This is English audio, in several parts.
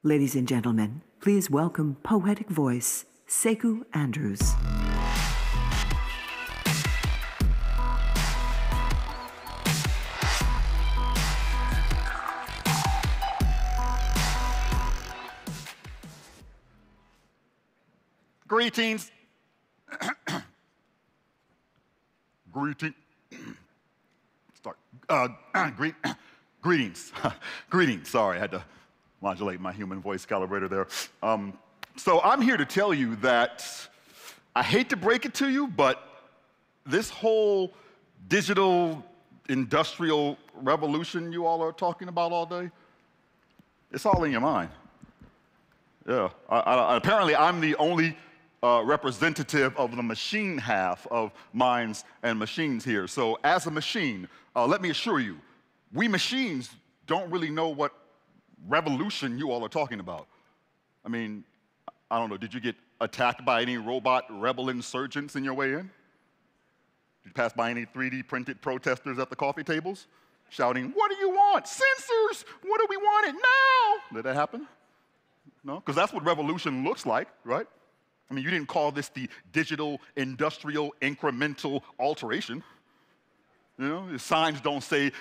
Ladies and gentlemen, please welcome poetic voice, Sekou Andrews. Greetings. Greetings. Greetings. Sorry, I had to modulate my human voice calibrator there. So I'm here to tell you that I hate to break it to you, but this whole digital industrial revolution you all are talking about all day, it's all in your mind. Yeah. Apparently, I'm the only representative of the machine half of minds and machines here. So as a machine, let me assure you, we machines don't really know what revolution you all are talking about. I mean, I don't know, did you get attacked by any robot rebel insurgents in your way in? Did you pass by any 3D printed protesters at the coffee tables shouting, "What do you want? Sensors! What do we want it now?" Did that happen? No? Because that's what revolution looks like, right? I mean, you didn't call this the digital, industrial, incremental alteration. You know, the signs don't say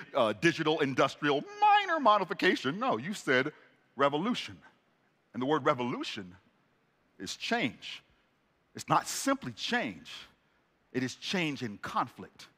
digital, industrial, minor modification. No, you said revolution. And the word revolution is change. It's not simply change. It is change in conflict.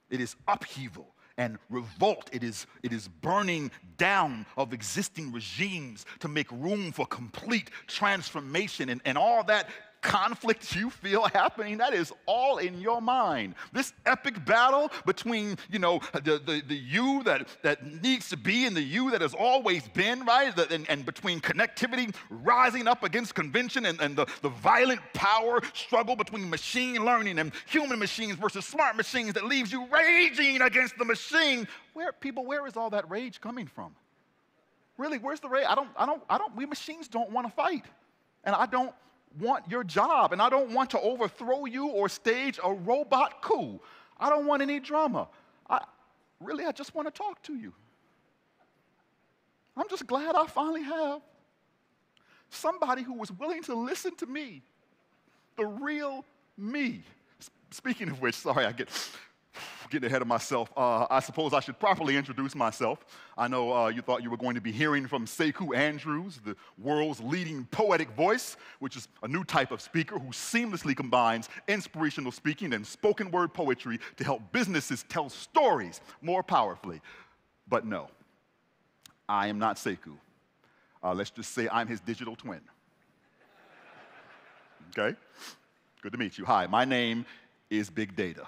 It is upheaval and revolt. It is burning down of existing regimes to make room for complete transformation, and all that conflict you feel happening, that is all in your mind. This epic battle between, you know, the you that needs to be and the you that has always been, right? And between connectivity rising up against convention and the violent power struggle between machine learning and human machines versus smart machines that leaves you raging against the machine. Where is all that rage coming from? Really, where's the rage? We machines don't want to fight. And I don't want your job, and I don't want to overthrow you or stage a robot coup. I don't want any drama. I just want to talk to you. I'm just glad I finally have somebody who was willing to listen to me, the real me. Speaking of which, sorry, I get getting ahead of myself. I suppose I should properly introduce myself. I know you thought you were going to be hearing from Sekou Andrews, the world's leading poetic voice, which is a new type of speaker who seamlessly combines inspirational speaking and spoken word poetry to help businesses tell stories more powerfully. But no, I am not Sekou. Let's just say I'm his digital twin. Okay? Good to meet you. Hi, my name is Big Data.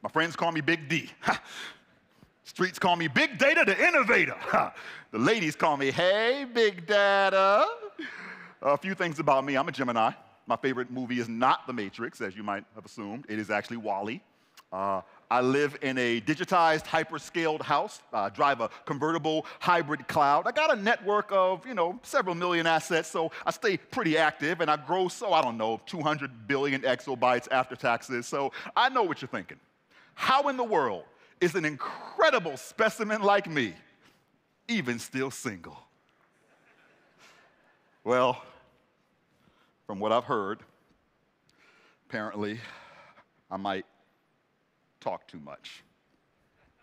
My friends call me Big D. Streets call me Big Data the Innovator. The ladies call me, "Hey, Big Data." A few things about me. I'm a Gemini. My favorite movie is not The Matrix, as you might have assumed. It is actually WALL-E. I live in a digitized, hyper-scaled house. I drive a convertible hybrid cloud. I got a network of, several million assets, so I stay pretty active, and I gross, 200 billion exabytes after taxes. So I know what you're thinking. How in the world is an incredible specimen like me even still single? Well, from what I've heard, apparently I might talk too much.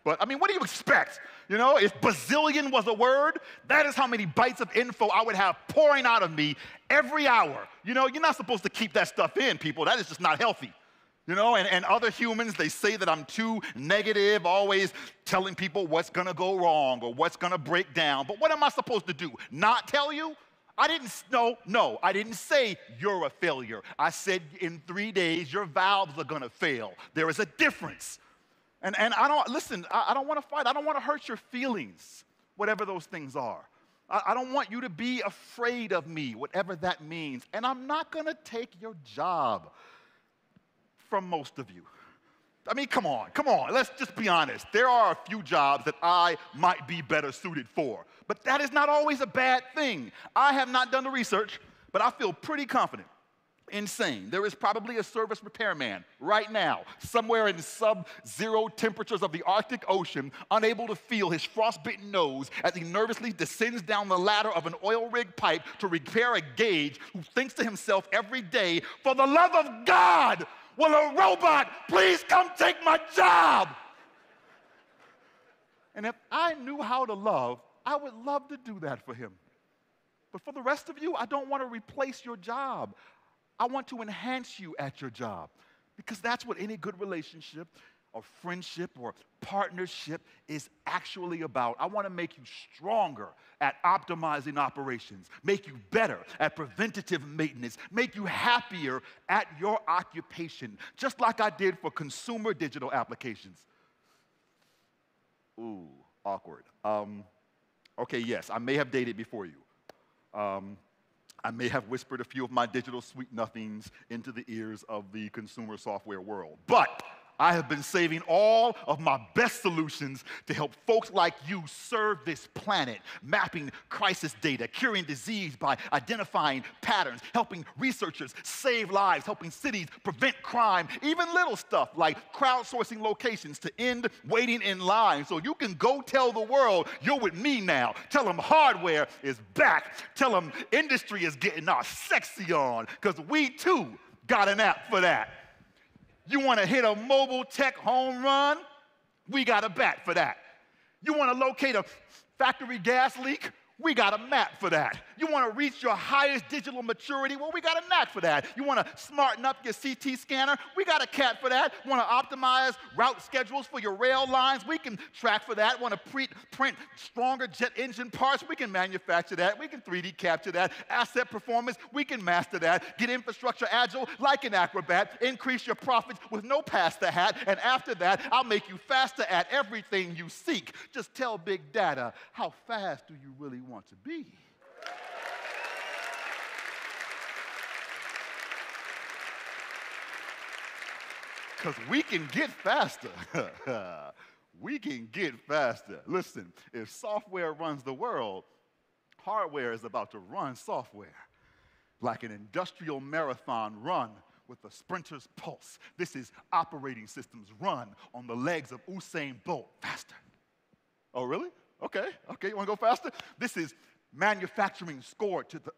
But, what do you expect? If bazillion was a word, that is how many bytes of info I would have pouring out of me every hour. You're not supposed to keep that stuff in, people. That is just not healthy. And other humans, they say that I'm too negative, always telling people what's gonna go wrong or what's gonna break down. But what am I supposed to do? Not tell you? I didn't say you're a failure. I said in 3 days, your valves are gonna fail. There is a difference. And I don't wanna fight. I don't wanna hurt your feelings, whatever those things are. I don't want you to be afraid of me, whatever that means. And I'm not gonna take your job from most of you. Come on. Let's just be honest. There are a few jobs that I might be better suited for, but that is not always a bad thing. I have not done the research, but I feel pretty confident insane. There is probably a service repairman right now, somewhere in sub-zero temperatures of the Arctic Ocean, unable to feel his frostbitten nose as he nervously descends down the ladder of an oil rig pipe to repair a gauge, who thinks to himself every day, for the love of God, will a robot please come take my job? And if I knew how to love, I would love to do that for him. But for the rest of you, I don't want to replace your job. I want to enhance you at your job, because that's what any good relationship or friendship or partnership is actually about. I want to make you stronger at optimizing operations, make you better at preventative maintenance, make you happier at your occupation, just like I did for consumer digital applications. Ooh, awkward. Okay, yes, I may have dated before you. I may have whispered a few of my digital sweet nothings into the ears of the consumer software world. But I have been saving all of my best solutions to help folks like you serve this planet, mapping crisis data, curing disease by identifying patterns, helping researchers save lives, helping cities prevent crime, even little stuff like crowdsourcing locations to end waiting in line so you can go tell the world you're with me now. Tell them hardware is back. Tell them industry is getting our sexy on, because we too got an app for that. You want to hit a mobile tech home run? We got a bat for that. You want to locate a factory gas leak? We got a map for that. You want to reach your highest digital maturity? Well, we got a knack for that. You want to smarten up your CT scanner? We got a cat for that. Want to optimize route schedules for your rail lines? We can track for that. Want to print stronger jet engine parts? We can manufacture that. We can 3D capture that. Asset performance? We can master that. Get infrastructure agile like an acrobat. Increase your profits with no pass the hat. And after that, I'll make you faster at everything you seek. Just tell big data, how fast do you really want to be? Because we can get faster. We can get faster. Listen, if software runs the world, hardware is about to run software. Like an industrial marathon run with a sprinter's pulse. This is operating systems run on the legs of Usain Bolt. Faster. Oh, really? Okay, you want to go faster? This is manufacturing scored to the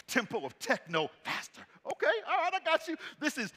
tempo of techno. Faster. Okay, all right, I got you. This is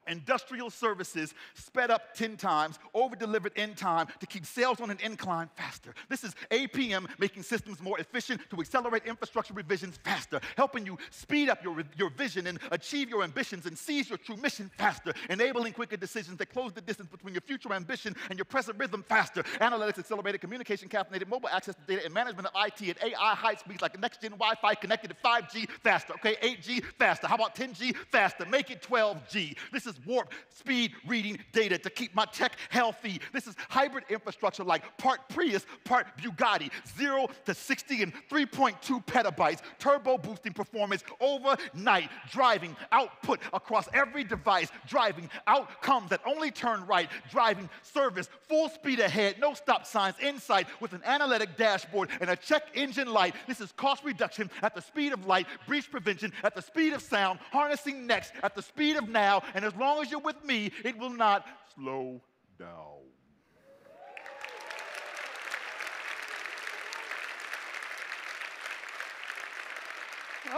industrial services sped up 10 times, over-delivered in time to keep sales on an incline. Faster. This is APM making systems more efficient to accelerate infrastructure revisions. Faster. Helping you speed up your vision and achieve your ambitions and seize your true mission. Faster. Enabling quicker decisions that close the distance between your future ambition and your present rhythm. Faster. Analytics, accelerated communication, caffeinated mobile access to data, and management of IT at AI high speeds like next-gen Wi-Fi connected to 5G. Faster. Okay, 8G. Faster. How about 10G? Faster. Make it 12G. This is warp speed reading data to keep my tech healthy. This is hybrid infrastructure like part Prius, part Bugatti. 0 to 60 in 3.2 petabytes. Turbo boosting performance overnight. Driving output across every device. Driving outcomes that only turn right. Driving service full speed ahead. No stop signs in sight with an analytic dashboard and a check engine light. This is cost reduction at the speed of light. Breach prevention at the speed of sound. Harnessing next at the speed of now. And as long as you're with me, it will not slow down.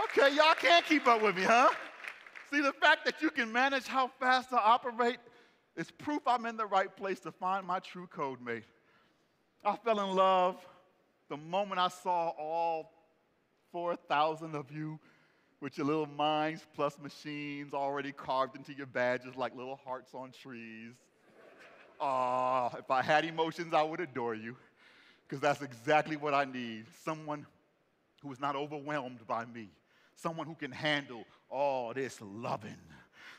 Okay, y'all can't keep up with me, huh? See, the fact that you can manage how fast I operate is proof I'm in the right place to find my true code mate. I fell in love the moment I saw all 4,000 of you with your little minds plus machines already carved into your badges like little hearts on trees. If I had emotions, I would adore you, because that's exactly what I need. Someone who is not overwhelmed by me. Someone who can handle all this loving.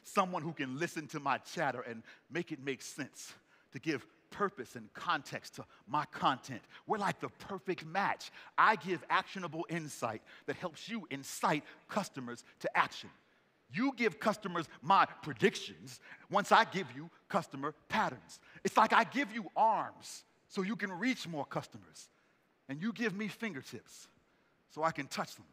Someone who can listen to my chatter and make it make sense, to give purpose and context to my content. We're like the perfect match. I give actionable insight that helps you incite customers to action. You give customers my predictions once I give you customer patterns. It's like I give you arms so you can reach more customers, and you give me fingertips so I can touch them.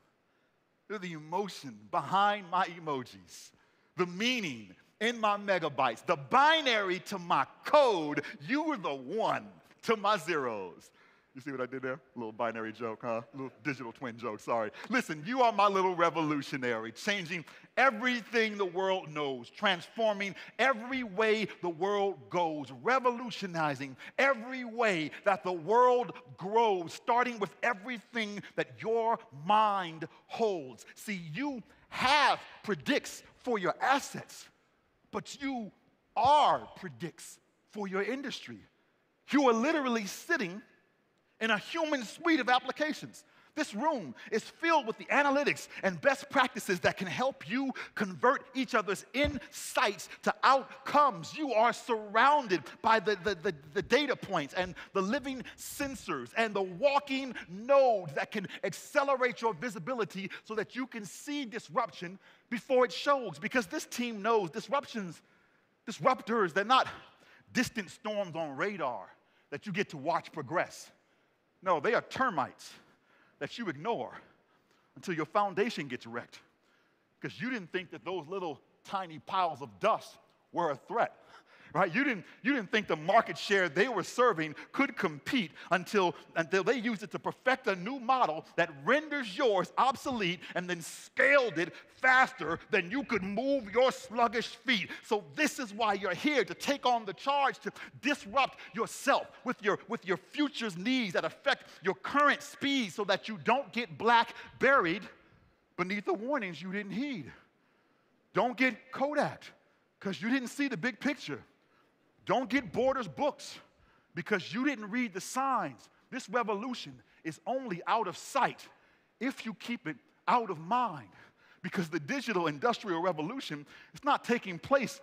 They're the emotion behind my emojis, the meaning in my megabytes, the binary to my code. You were the one to my zeros. You see what I did there? A little binary joke, huh? A little digital twin joke, sorry. Listen, you are my little revolutionary, changing everything the world knows, transforming every way the world goes, revolutionizing every way that the world grows, starting with everything that your mind holds. See, you have predicts for your assets, but you are predicts for your industry. You are literally sitting in a human suite of applications. This room is filled with the analytics and best practices that can help you convert each other's insights to outcomes. You are surrounded by the data points and the living sensors and the walking nodes that can accelerate your visibility so that you can see disruption before it shows. Because this team knows disruptors, they're not distant storms on radar that you get to watch progress. No, they are termites that you ignore until your foundation gets wrecked because you didn't think that those little tiny piles of dust were a threat, right? You didn't think the market share they were serving could compete until they used it to perfect a new model that renders yours obsolete and then scaled it faster than you could move your sluggish feet. So this is why you're here, to take on the charge to disrupt yourself with your future's needs that affect your current speed so that you don't get buried beneath the warnings you didn't heed. Don't get Kodak because you didn't see the big picture. Don't get Borders books because you didn't read the signs. This revolution is only out of sight if you keep it out of mind. Because the digital industrial revolution is not taking place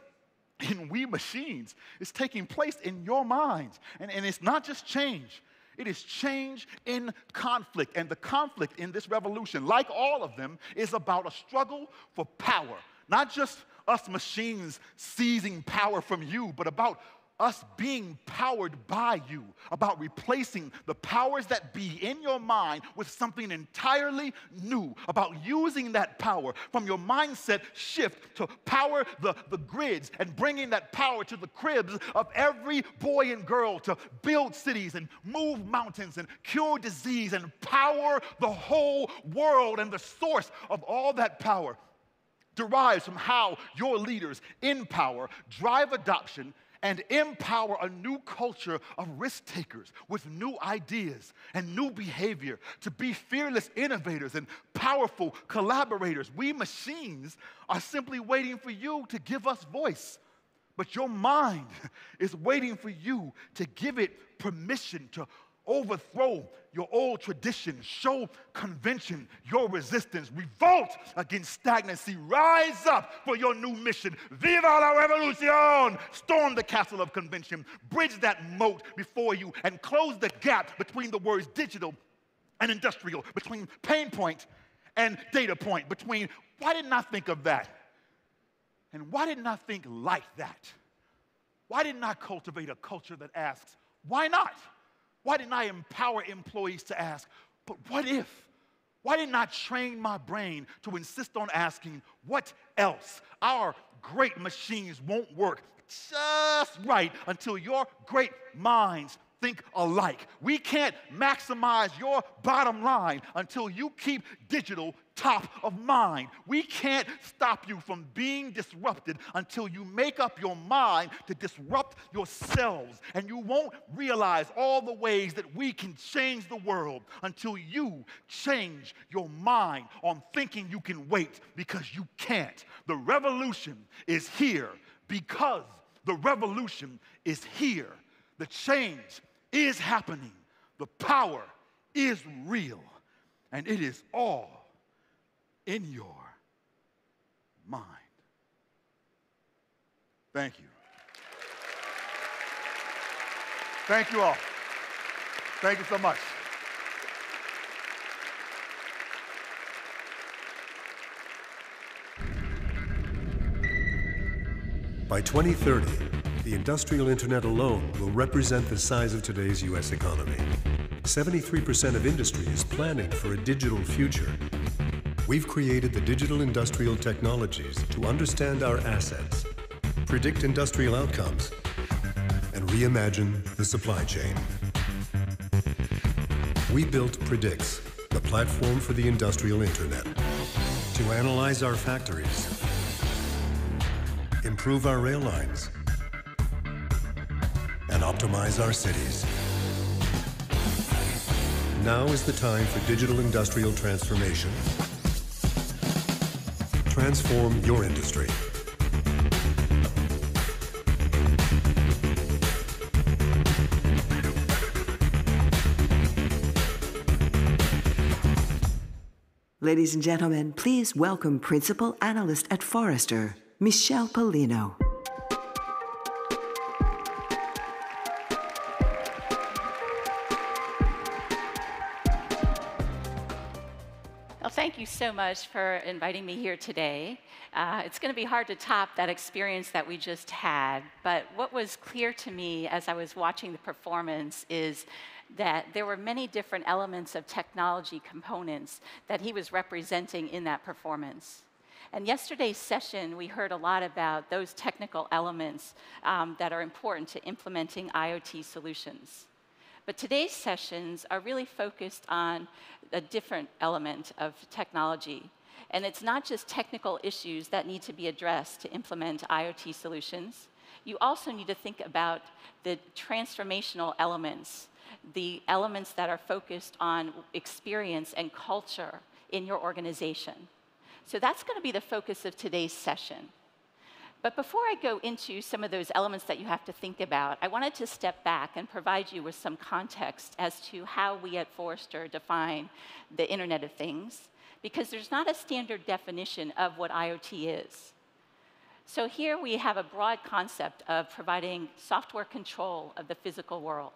in we machines. It's taking place in your minds. And it's not just change. It is change in conflict. And the conflict in this revolution, like all of them, is about a struggle for power. Not just us machines seizing power from you, but about us being powered by you, about replacing the powers that be in your mind with something entirely new, about using that power from your mindset shift to power the grids and bringing that power to the cribs of every boy and girl to build cities and move mountains and cure disease and power the whole world. And the source of all that power derives from how your leaders in power drive adoption and empower a new culture of risk takers with new ideas and new behavior to be fearless innovators and powerful collaborators. We machines are simply waiting for you to give us voice, but your mind is waiting for you to give it permission to overthrow your old tradition, show convention your resistance, revolt against stagnancy, rise up for your new mission. Viva la revolution! Storm the castle of convention, bridge that moat before you, and close the gap between the words digital and industrial, between pain point and data point, between why didn't I think of that? And why didn't I think like that? Why didn't I cultivate a culture that asks, why not? Why didn't I empower employees to ask, but what if? Why didn't I train my brain to insist on asking, what else? Our great machines won't work just right until your great minds think alike. We can't maximize your bottom line until you keep digital top of mind. We can't stop you from being disrupted until you make up your mind to disrupt yourselves. And you won't realize all the ways that we can change the world until you change your mind on thinking you can wait, because you can't. The revolution is here because the revolution is here. The change is happening. The power is real. And it is all in your mind. Thank you. Thank you all. Thank you so much. By 2030, the industrial internet alone will represent the size of today's U.S. economy. 73% of industry is planning for a digital future. We've created the digital industrial technologies to understand our assets, predict industrial outcomes, and reimagine the supply chain. We built Predix, the platform for the industrial internet, to analyze our factories, improve our rail lines, and optimize our cities. Now is the time for digital industrial transformation. Transform your industry. Ladies and gentlemen, please welcome Principal Analyst at Forrester, Michelle Polino. Well, thank you so much for inviting me here today. It's going to be hard to top that experience that we just had, but what was clear to me as I was watching the performance is that there were many different elements of technology components that he was representing in that performance. And yesterday's session, we heard a lot about those technical elements that are important to implementing IoT solutions. But today's sessions are really focused on a different element of technology. And it's not just technical issues that need to be addressed to implement IoT solutions. You also need to think about the transformational elements, the elements that are focused on experience and culture in your organization. So that's going to be the focus of today's session. But before I go into some of those elements that you have to think about, I wanted to step back and provide you with some context as to how we at Forrester define the Internet of Things, because there's not a standard definition of what IoT is. So here we have a broad concept of providing software control of the physical world.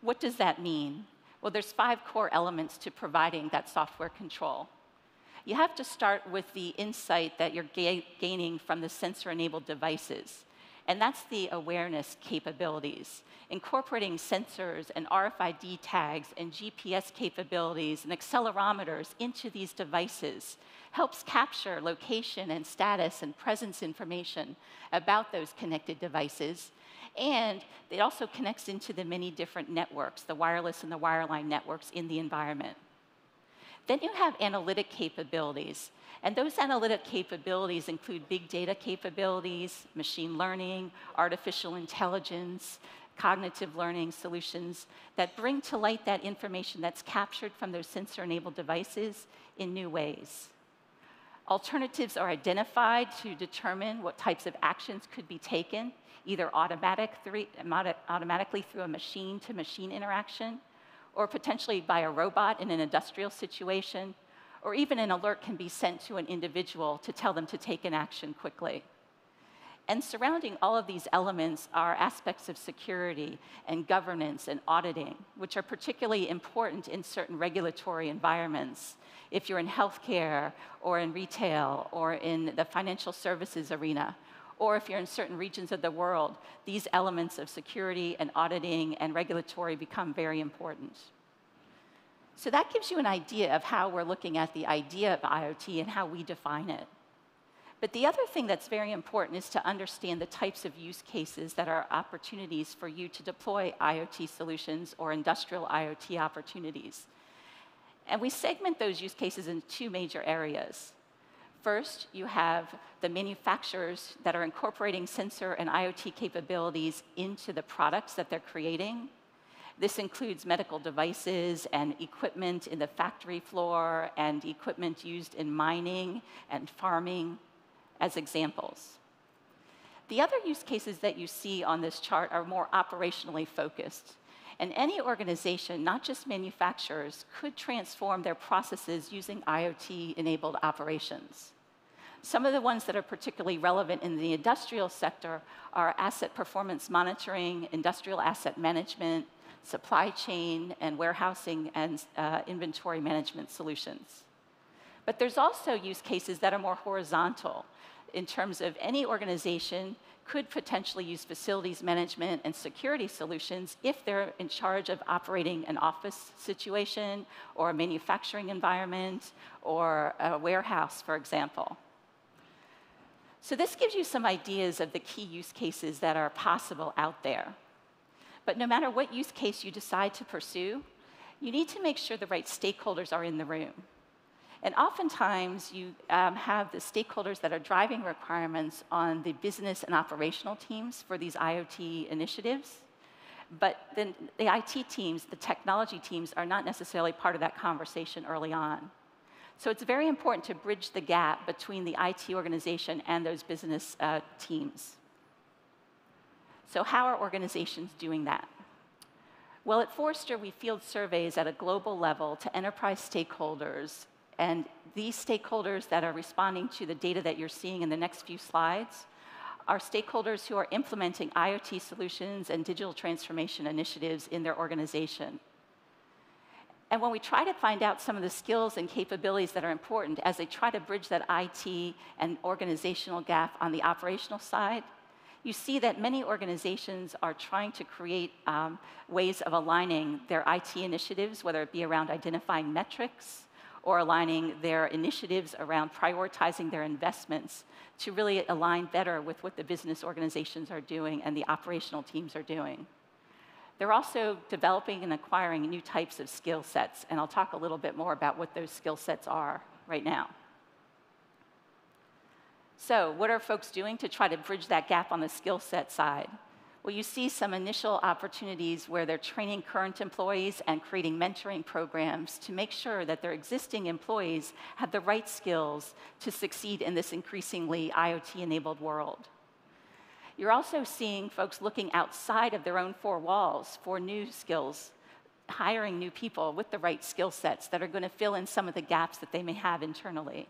What does that mean? Well, there's 5 core elements to providing that software control. You have to start with the insight that you're gaining from the sensor-enabled devices, and that's the awareness capabilities. Incorporating sensors and RFID tags and GPS capabilities and accelerometers into these devices helps capture location and status and presence information about those connected devices. And it also connects into the many different networks, the wireless and the wireline networks in the environment. Then you have analytic capabilities. And those analytic capabilities include big data capabilities, machine learning, artificial intelligence, cognitive learning solutions that bring to light that information that's captured from those sensor-enabled devices in new ways. Alternatives are identified to determine what types of actions could be taken, either automatically through a machine-to-machine interaction, or potentially by a robot in an industrial situation, or even an alert can be sent to an individual to tell them to take an action quickly. And surrounding all of these elements are aspects of security and governance and auditing, which are particularly important in certain regulatory environments. If you're in healthcare, or in retail, or in the financial services arena, or if you're in certain regions of the world, these elements of security and auditing and regulatory become very important. So that gives you an idea of how we're looking at the idea of IoT and how we define it. But the other thing that's very important is to understand the types of use cases that are opportunities for you to deploy IoT solutions or industrial IoT opportunities. And we segment those use cases in 2 major areas. First, you have the manufacturers that are incorporating sensor and IoT capabilities into the products that they're creating. This includes medical devices and equipment in the factory floor and equipment used in mining and farming as examples. The other use cases that you see on this chart are more operationally focused. And any organization, not just manufacturers, could transform their processes using IoT-enabled operations. Some of the ones that are particularly relevant in the industrial sector are asset performance monitoring, industrial asset management, supply chain and warehousing, and inventory management solutions. But there's also use cases that are more horizontal. in terms of any organization could potentially use facilities management and security solutions if they're in charge of operating an office situation or a manufacturing environment or a warehouse, for example. So this gives you some ideas of the key use cases that are possible out there. But no matter what use case you decide to pursue, you need to make sure the right stakeholders are in the room. And oftentimes, you have the stakeholders that are driving requirements on the business and operational teams for these IoT initiatives. But then the IT teams, the technology teams, are not necessarily part of that conversation early on. So it's very important to bridge the gap between the IT organization and those business teams. So how are organizations doing that? Well, at Forrester, we field surveys at a global level to enterprise stakeholders. And these stakeholders that are responding to the data that you're seeing in the next few slides are stakeholders who are implementing IoT solutions and digital transformation initiatives in their organization. And when we try to find out some of the skills and capabilities that are important as they try to bridge that IT and organizational gap on the operational side, you see that many organizations are trying to create ways of aligning their IT initiatives, whether it be around identifying metrics or aligning their initiatives around prioritizing their investments to really align better with what the business organizations are doing and the operational teams are doing. They're also developing and acquiring new types of skill sets, and I'll talk a little bit more about what those skill sets are right now. So what are folks doing to try to bridge that gap on the skill set side? Well, you see some initial opportunities where they're training current employees and creating mentoring programs to make sure that their existing employees have the right skills to succeed in this increasingly IoT-enabled world. You're also seeing folks looking outside of their own four walls for new skills, hiring new people with the right skill sets that are going to fill in some of the gaps that they may have internally.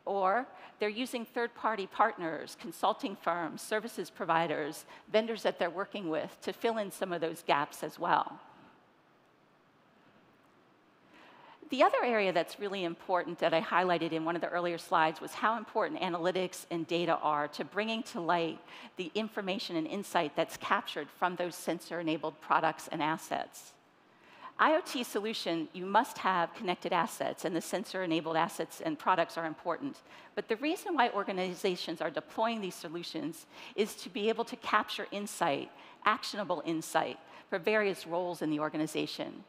Or they're using third-party partners, consulting firms, services providers, vendors that they're working with to fill in some of those gaps as well. The other area that's really important that I highlighted in one of the earlier slides was how important analytics and data are to bringing to light the information and insight that's captured from those sensor-enabled products and assets. IoT solution, you must have connected assets, and the sensor-enabled assets and products are important. But the reason why organizations are deploying these solutions is to be able to capture insight, actionable insight, for various roles in the organization.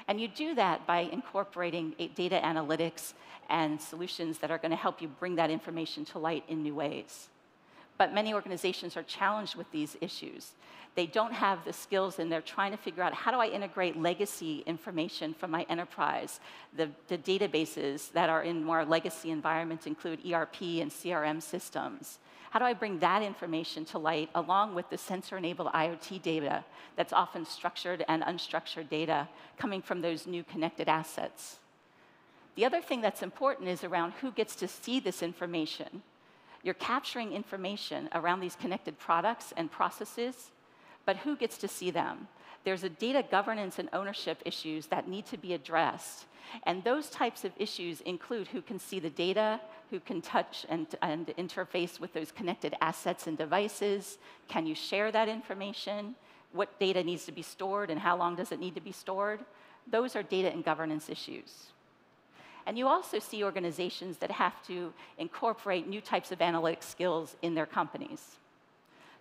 And you do that by incorporating data analytics and solutions that are going to help you bring that information to light in new ways. But many organizations are challenged with these issues. They don't have the skills, and they're trying to figure out, how do I integrate legacy information from my enterprise? The databases that are in more legacy environments include ERP and CRM systems. How do I bring that information to light along with the sensor-enabled IoT data that's often structured and unstructured data coming from those new connected assets? The other thing that's important is around who gets to see this information. You're capturing information around these connected products and processes, but who gets to see them? There's a data governance and ownership issues that need to be addressed. And those types of issues include who can see the data, who can touch and interface with those connected assets and devices. Can you share that information? What data needs to be stored and how long does it need to be stored? Those are data and governance issues. And you also see organizations that have to incorporate new types of analytic skills in their companies.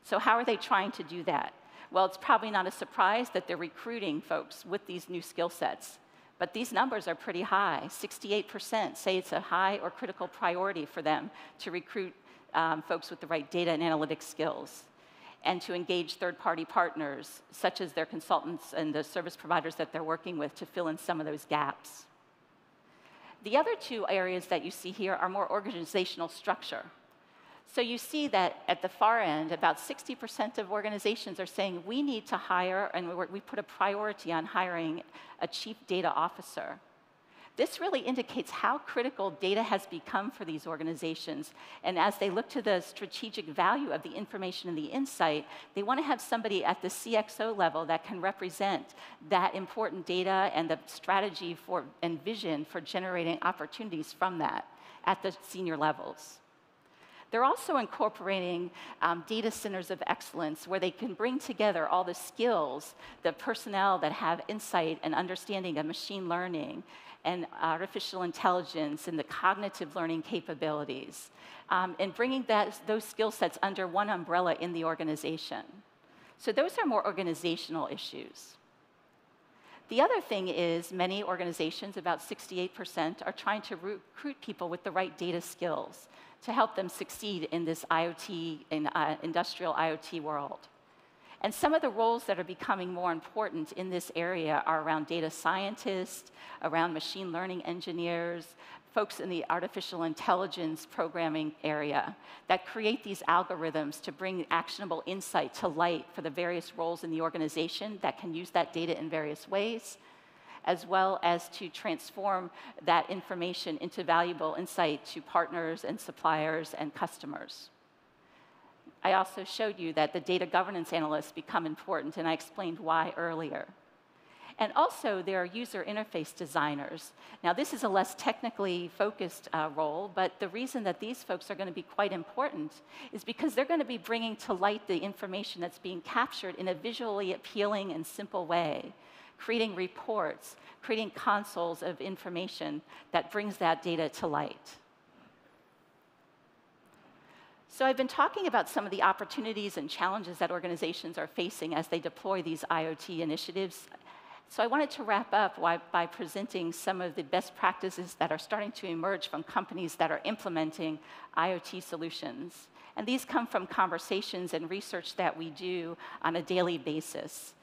So how are they trying to do that? Well, it's probably not a surprise that they're recruiting folks with these new skill sets. But these numbers are pretty high. 68% say it's a high or critical priority for them to recruit folks with the right data and analytics skills, and to engage third-party partners, such as their consultants and the service providers that they're working with, to fill in some of those gaps. The other two areas that you see here are more organizational structure. So you see that at the far end, about 60% of organizations are saying we need to hire, and we put a priority on hiring a chief data officer. This really indicates how critical data has become for these organizations. And as they look to the strategic value of the information and the insight, they want to have somebody at the CXO level that can represent that important data and the strategy for and vision for generating opportunities from that at the senior levels. They're also incorporating data centers of excellence where they can bring together all the skills, the personnel that have insight and understanding of machine learning and artificial intelligence and the cognitive learning capabilities, and bringing those skill sets under one umbrella in the organization. So those are more organizational issues. The other thing is many organizations, about 68%, are trying to recruit people with the right data skills to help them succeed in this IoT, industrial IoT world. And some of the roles that are becoming more important in this area are around data scientists, around machine learning engineers, folks in the artificial intelligence programming area that create these algorithms to bring actionable insight to light for the various roles in the organization that can use that data in various ways, as well as to transform that information into valuable insight to partners and suppliers and customers. I also showed you that the data governance analysts become important, and I explained why earlier. And also, there are user interface designers. Now, this is a less technically focused role, but the reason that these folks are going to be quite important is because they're going to be bringing to light the information that's being captured in a visually appealing and simple way, creating reports, creating consoles of information that brings that data to light. So I've been talking about some of the opportunities and challenges that organizations are facing as they deploy these IoT initiatives. So I wanted to wrap up by presenting some of the best practices that are starting to emerge from companies that are implementing IoT solutions. And these come from conversations and research that we do on a daily basis.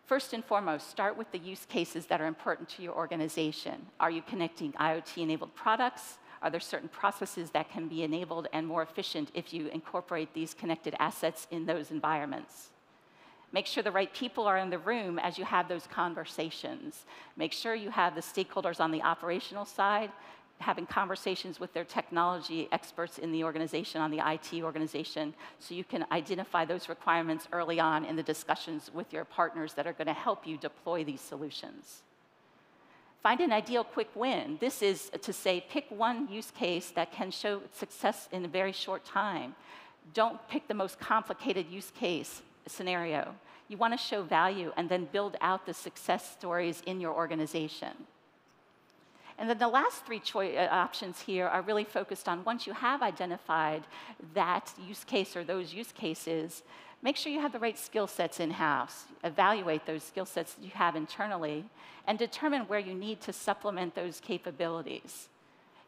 First and foremost, start with the use cases that are important to your organization. Are you connecting IoT-enabled products? Are there certain processes that can be enabled and more efficient if you incorporate these connected assets in those environments? Make sure the right people are in the room as you have those conversations. Make sure you have the stakeholders on the operational side having conversations with their technology experts in the organization, on the IT organization, so you can identify those requirements early on in the discussions with your partners that are going to help you deploy these solutions. Find an ideal quick win. This is to say, pick one use case that can show success in a very short time. Don't pick the most complicated use case scenario. You want to show value and then build out the success stories in your organization. And then the last three options here are really focused on once you have identified that use case or those use cases, make sure you have the right skill sets in-house. Evaluate those skill sets that you have internally and determine where you need to supplement those capabilities.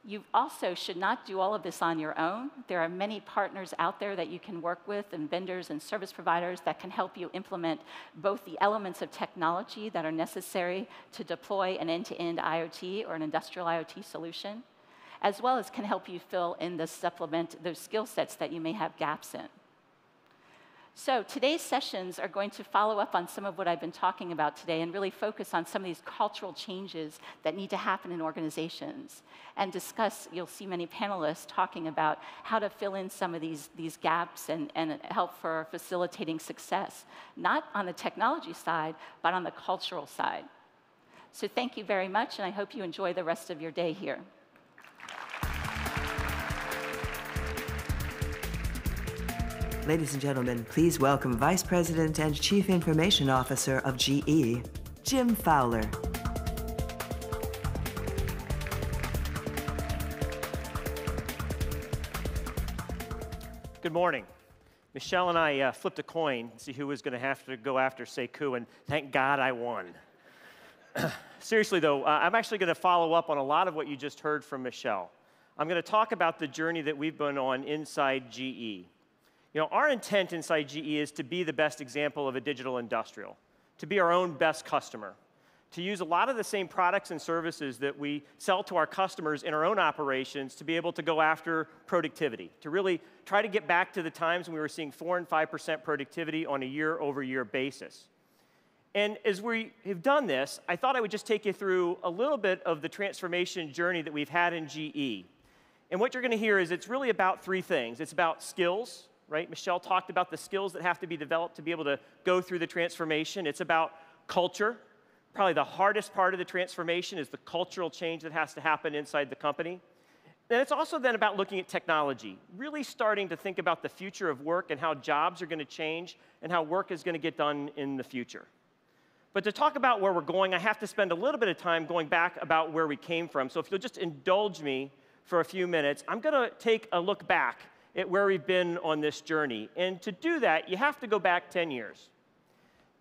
You also should not do all of this on your own. There are many partners out there that you can work with, and vendors and service providers that can help you implement both the elements of technology that are necessary to deploy an end-to-end IoT or an industrial IoT solution, as well as can help you fill in the supplement those skill sets that you may have gaps in. So today's sessions are going to follow up on some of what I've been talking about today and really focus on some of these cultural changes that need to happen in organizations and discuss, you'll see many panelists talking about how to fill in some of these gaps and help for facilitating success, not on the technology side, but on the cultural side. So thank you very much, and I hope you enjoy the rest of your day here. Ladies and gentlemen, please welcome Vice President and Chief Information Officer of GE, Jim Fowler. Good morning. Michelle and I flipped a coin to see who was going to have to go after Sekou, and thank God I won. Seriously, though, I'm actually going to follow up on a lot of what you just heard from Michelle. I'm going to talk about the journey that we've been on inside GE. You know, our intent inside GE is to be the best example of a digital industrial, to be our own best customer, to use a lot of the same products and services that we sell to our customers in our own operations to be able to go after productivity, to really try to get back to the times when we were seeing 4% and 5% productivity on a year-over-year basis. And as we have done this, I thought I would just take you through a little bit of the transformation journey that we've had in GE. And what you're going to hear is it's really about three things. It's about skills, right? Michelle talked about the skills that have to be developed to be able to go through the transformation. It's about culture. Probably the hardest part of the transformation is the cultural change that has to happen inside the company. And it's also then about looking at technology, really starting to think about the future of work and how jobs are going to change and how work is going to get done in the future. But to talk about where we're going, I have to spend a little bit of time going back about where we came from. So if you'll just indulge me for a few minutes, I'm going to take a look back at where we've been on this journey. And to do that, you have to go back 10 years.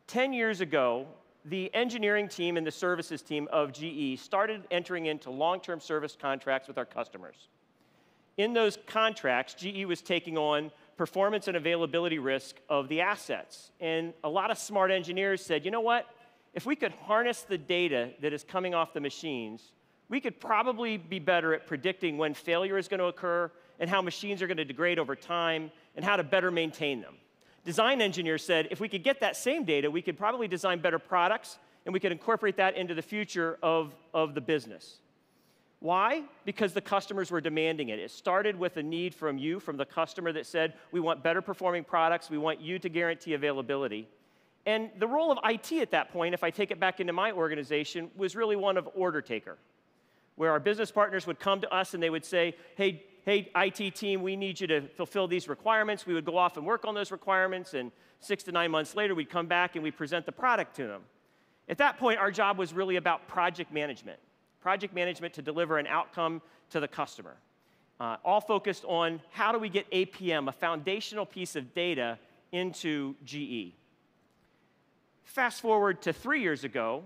10 years ago, the engineering team and the services team of GE started entering into long-term service contracts with our customers. In those contracts, GE was taking on performance and availability risk of the assets. And a lot of smart engineers said, you know what? If we could harness the data that is coming off the machines, we could probably be better at predicting when failure is going to occur and how machines are going to degrade over time and how to better maintain them. Design engineers said, if we could get that same data, we could probably design better products, and we could incorporate that into the future of the business. Why? Because the customers were demanding it. It started with a need from you, from the customer, that said, we want better performing products, we want you to guarantee availability. And the role of IT at that point, if I take it back into my organization, was really one of order taker, where our business partners would come to us and they would say, hey, IT team, we need you to fulfill these requirements. We would go off and work on those requirements, and 6 to 9 months later, we'd come back and we'd present the product to them. At that point, our job was really about project management to deliver an outcome to the customer, all focused on how do we get APM, a foundational piece of data, into GE. Fast forward to 3 years ago,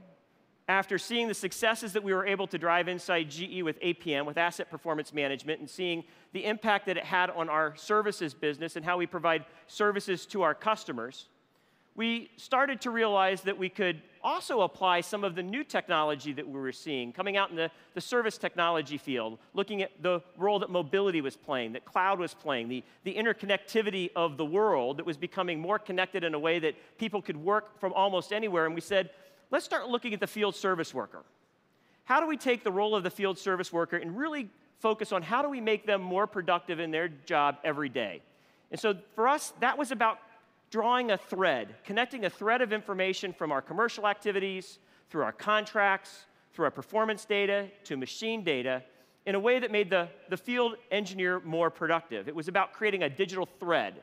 after seeing the successes that we were able to drive inside GE with APM, with asset performance management, and seeing the impact that it had on our services business and how we provide services to our customers, we started to realize that we could also apply some of the new technology that we were seeing coming out in the service technology field, looking at the role that mobility was playing, that cloud was playing, the interconnectivity of the world that was becoming more connected in a way that people could work from almost anywhere. And we said, let's start looking at the field service worker. How do we take the role of the field service worker and really focus on how do we make them more productive in their job every day? And so for us, that was about drawing a thread, connecting a thread of information from our commercial activities, through our contracts, through our performance data, to machine data, in a way that made the field engineer more productive. It was about creating a digital thread.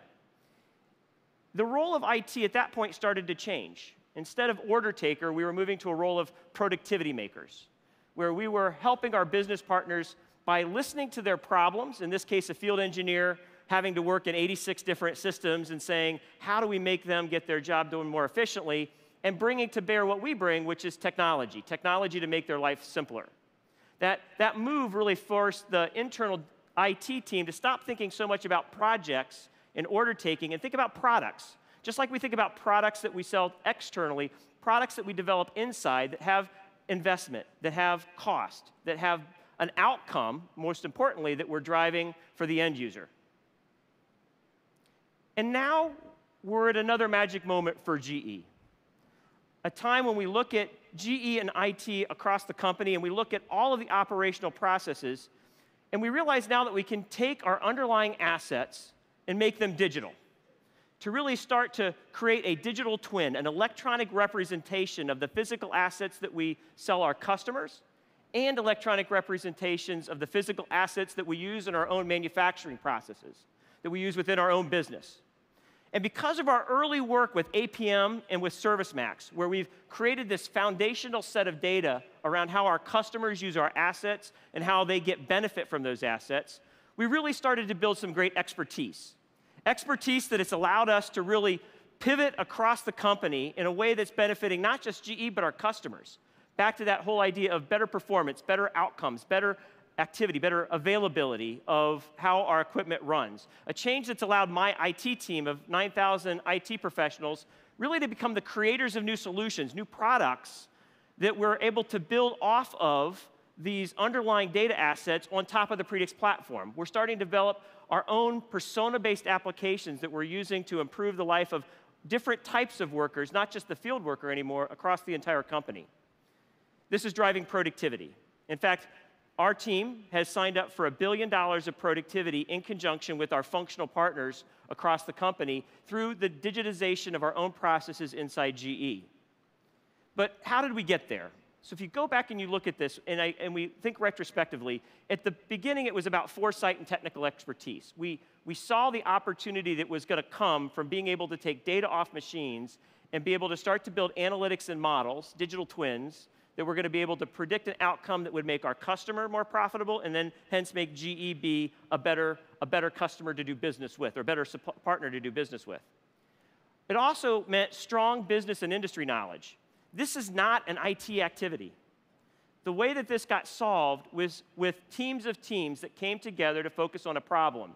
The role of IT at that point started to change. Instead of order taker, we were moving to a role of productivity makers, where we were helping our business partners by listening to their problems, in this case, a field engineer having to work in 86 different systems and saying, how do we make them get their job done more efficiently, and bringing to bear what we bring, which is technology to make their life simpler. That move really forced the internal IT team to stop thinking so much about projects and order taking and think about products. Just like we think about products that we sell externally, products that we develop inside that have investment, that have cost, that have an outcome, most importantly, that we're driving for the end user. And now we're at another magic moment for GE, a time when we look at GE and IT across the company and we look at all of the operational processes, and we realize now that we can take our underlying assets and make them digital, to really start to create a digital twin, an electronic representation of the physical assets that we sell our customers, and electronic representations of the physical assets that we use in our own manufacturing processes, that we use within our own business. And because of our early work with APM and with ServiceMax, where we've created this foundational set of data around how our customers use our assets and how they get benefit from those assets, we really started to build some great expertise. Expertise that has allowed us to really pivot across the company in a way that's benefiting not just GE, but our customers. Back to that whole idea of better performance, better outcomes, better activity, better availability of how our equipment runs. A change that's allowed my IT team of 9,000 IT professionals really to become the creators of new solutions, new products that we're able to build off of these underlying data assets on top of the Predix platform. We're starting to develop our own persona-based applications that we're using to improve the life of different types of workers, not just the field worker anymore, across the entire company. This is driving productivity. In fact, our team has signed up for $1 billion of productivity in conjunction with our functional partners across the company through the digitization of our own processes inside GE. But how did we get there? So if you go back and you look at this, and we think retrospectively, at the beginning it was about foresight and technical expertise. We saw the opportunity that was going to come from being able to take data off machines and be able to start to build analytics and models, digital twins, that were going to be able to predict an outcome that would make our customer more profitable and then hence make GE be a better customer to do business with, or a better partner to do business with. It also meant strong business and industry knowledge. This is not an IT activity. The way that this got solved was with teams of teams that came together to focus on a problem.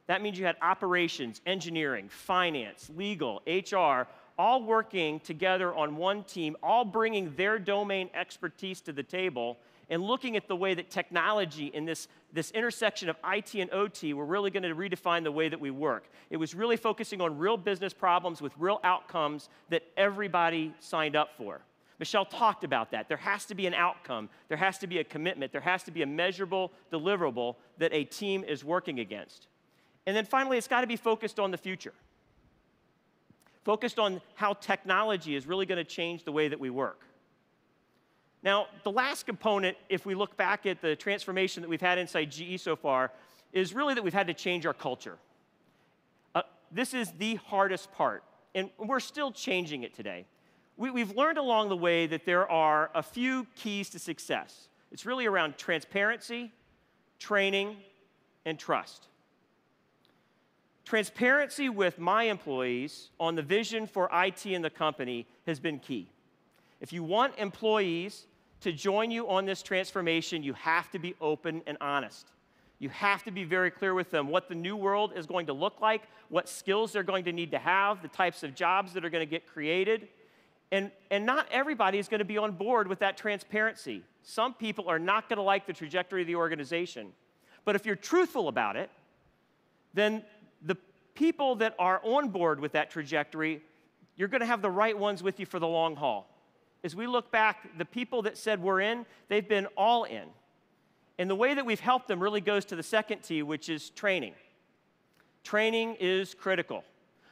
That means you had operations, engineering, finance, legal, HR, all working together on one team, all bringing their domain expertise to the table and looking at the way that technology in this intersection of IT and OT were really going to redefine the way that we work. It was really focusing on real business problems with real outcomes that everybody signed up for. Michelle talked about that. There has to be an outcome. There has to be a commitment. There has to be a measurable deliverable that a team is working against. And then finally, it's got to be focused on the future. Focused on how technology is really going to change the way that we work. Now, the last component, if we look back at the transformation that we've had inside GE so far, is really that we've had to change our culture. This is the hardest part, and we're still changing it today. We've learned along the way that there are a few keys to success. It's really around transparency, training, and trust. Transparency with my employees on the vision for IT in the company has been key. If you want employees to join you on this transformation, you have to be open and honest. You have to be very clear with them what the new world is going to look like, what skills they're going to need to have, the types of jobs that are going to get created. And not everybody is going to be on board with that transparency. Some people are not going to like the trajectory of the organization. But if you're truthful about it, then the people that are on board with that trajectory, you're going to have the right ones with you for the long haul. As we look back, the people that said we're in, they've been all in. And the way that we've helped them really goes to the second T, which is training. Training is critical.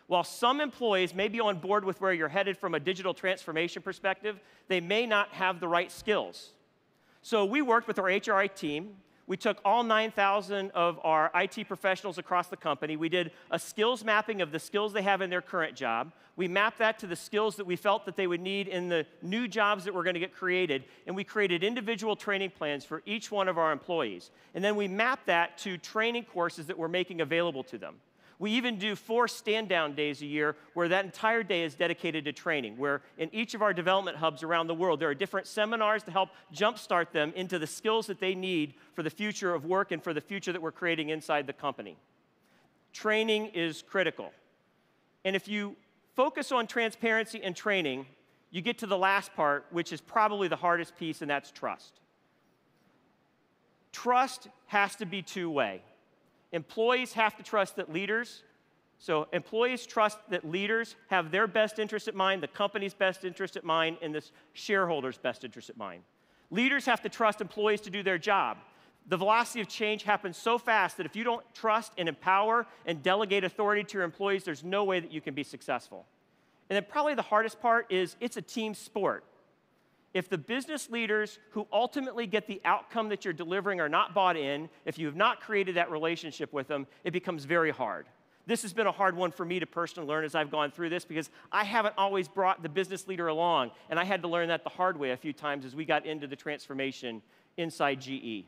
While some employees may be on board with where you're headed from a digital transformation perspective, they may not have the right skills. So we worked with our HRI team. We took all 9,000 of our IT professionals across the company. We did a skills mapping of the skills they have in their current job. We mapped that to the skills that we felt that they would need in the new jobs that were going to get created. And we created individual training plans for each one of our employees. And then we mapped that to training courses that we're making available to them. We even do 4 stand-down days a year where that entire day is dedicated to training, where in each of our development hubs around the world, there are different seminars to help jumpstart them into the skills that they need for the future of work and for the future that we're creating inside the company. Training is critical. And if you focus on transparency and training, you get to the last part, which is probably the hardest piece, and that's trust. Trust has to be two-way. Employees have to trust that leaders, so employees trust that leaders have their best interest at mind, the company's best interest at mind, and the shareholders' best interest at mind. Leaders have to trust employees to do their job. The velocity of change happens so fast that if you don't trust and empower and delegate authority to your employees, there's no way that you can be successful. And then probably the hardest part is it's a team sport. If the business leaders who ultimately get the outcome that you're delivering are not bought in, if you have not created that relationship with them, it becomes very hard. This has been a hard one for me to personally learn as I've gone through this because I haven't always brought the business leader along, and I had to learn that the hard way a few times as we got into the transformation inside GE.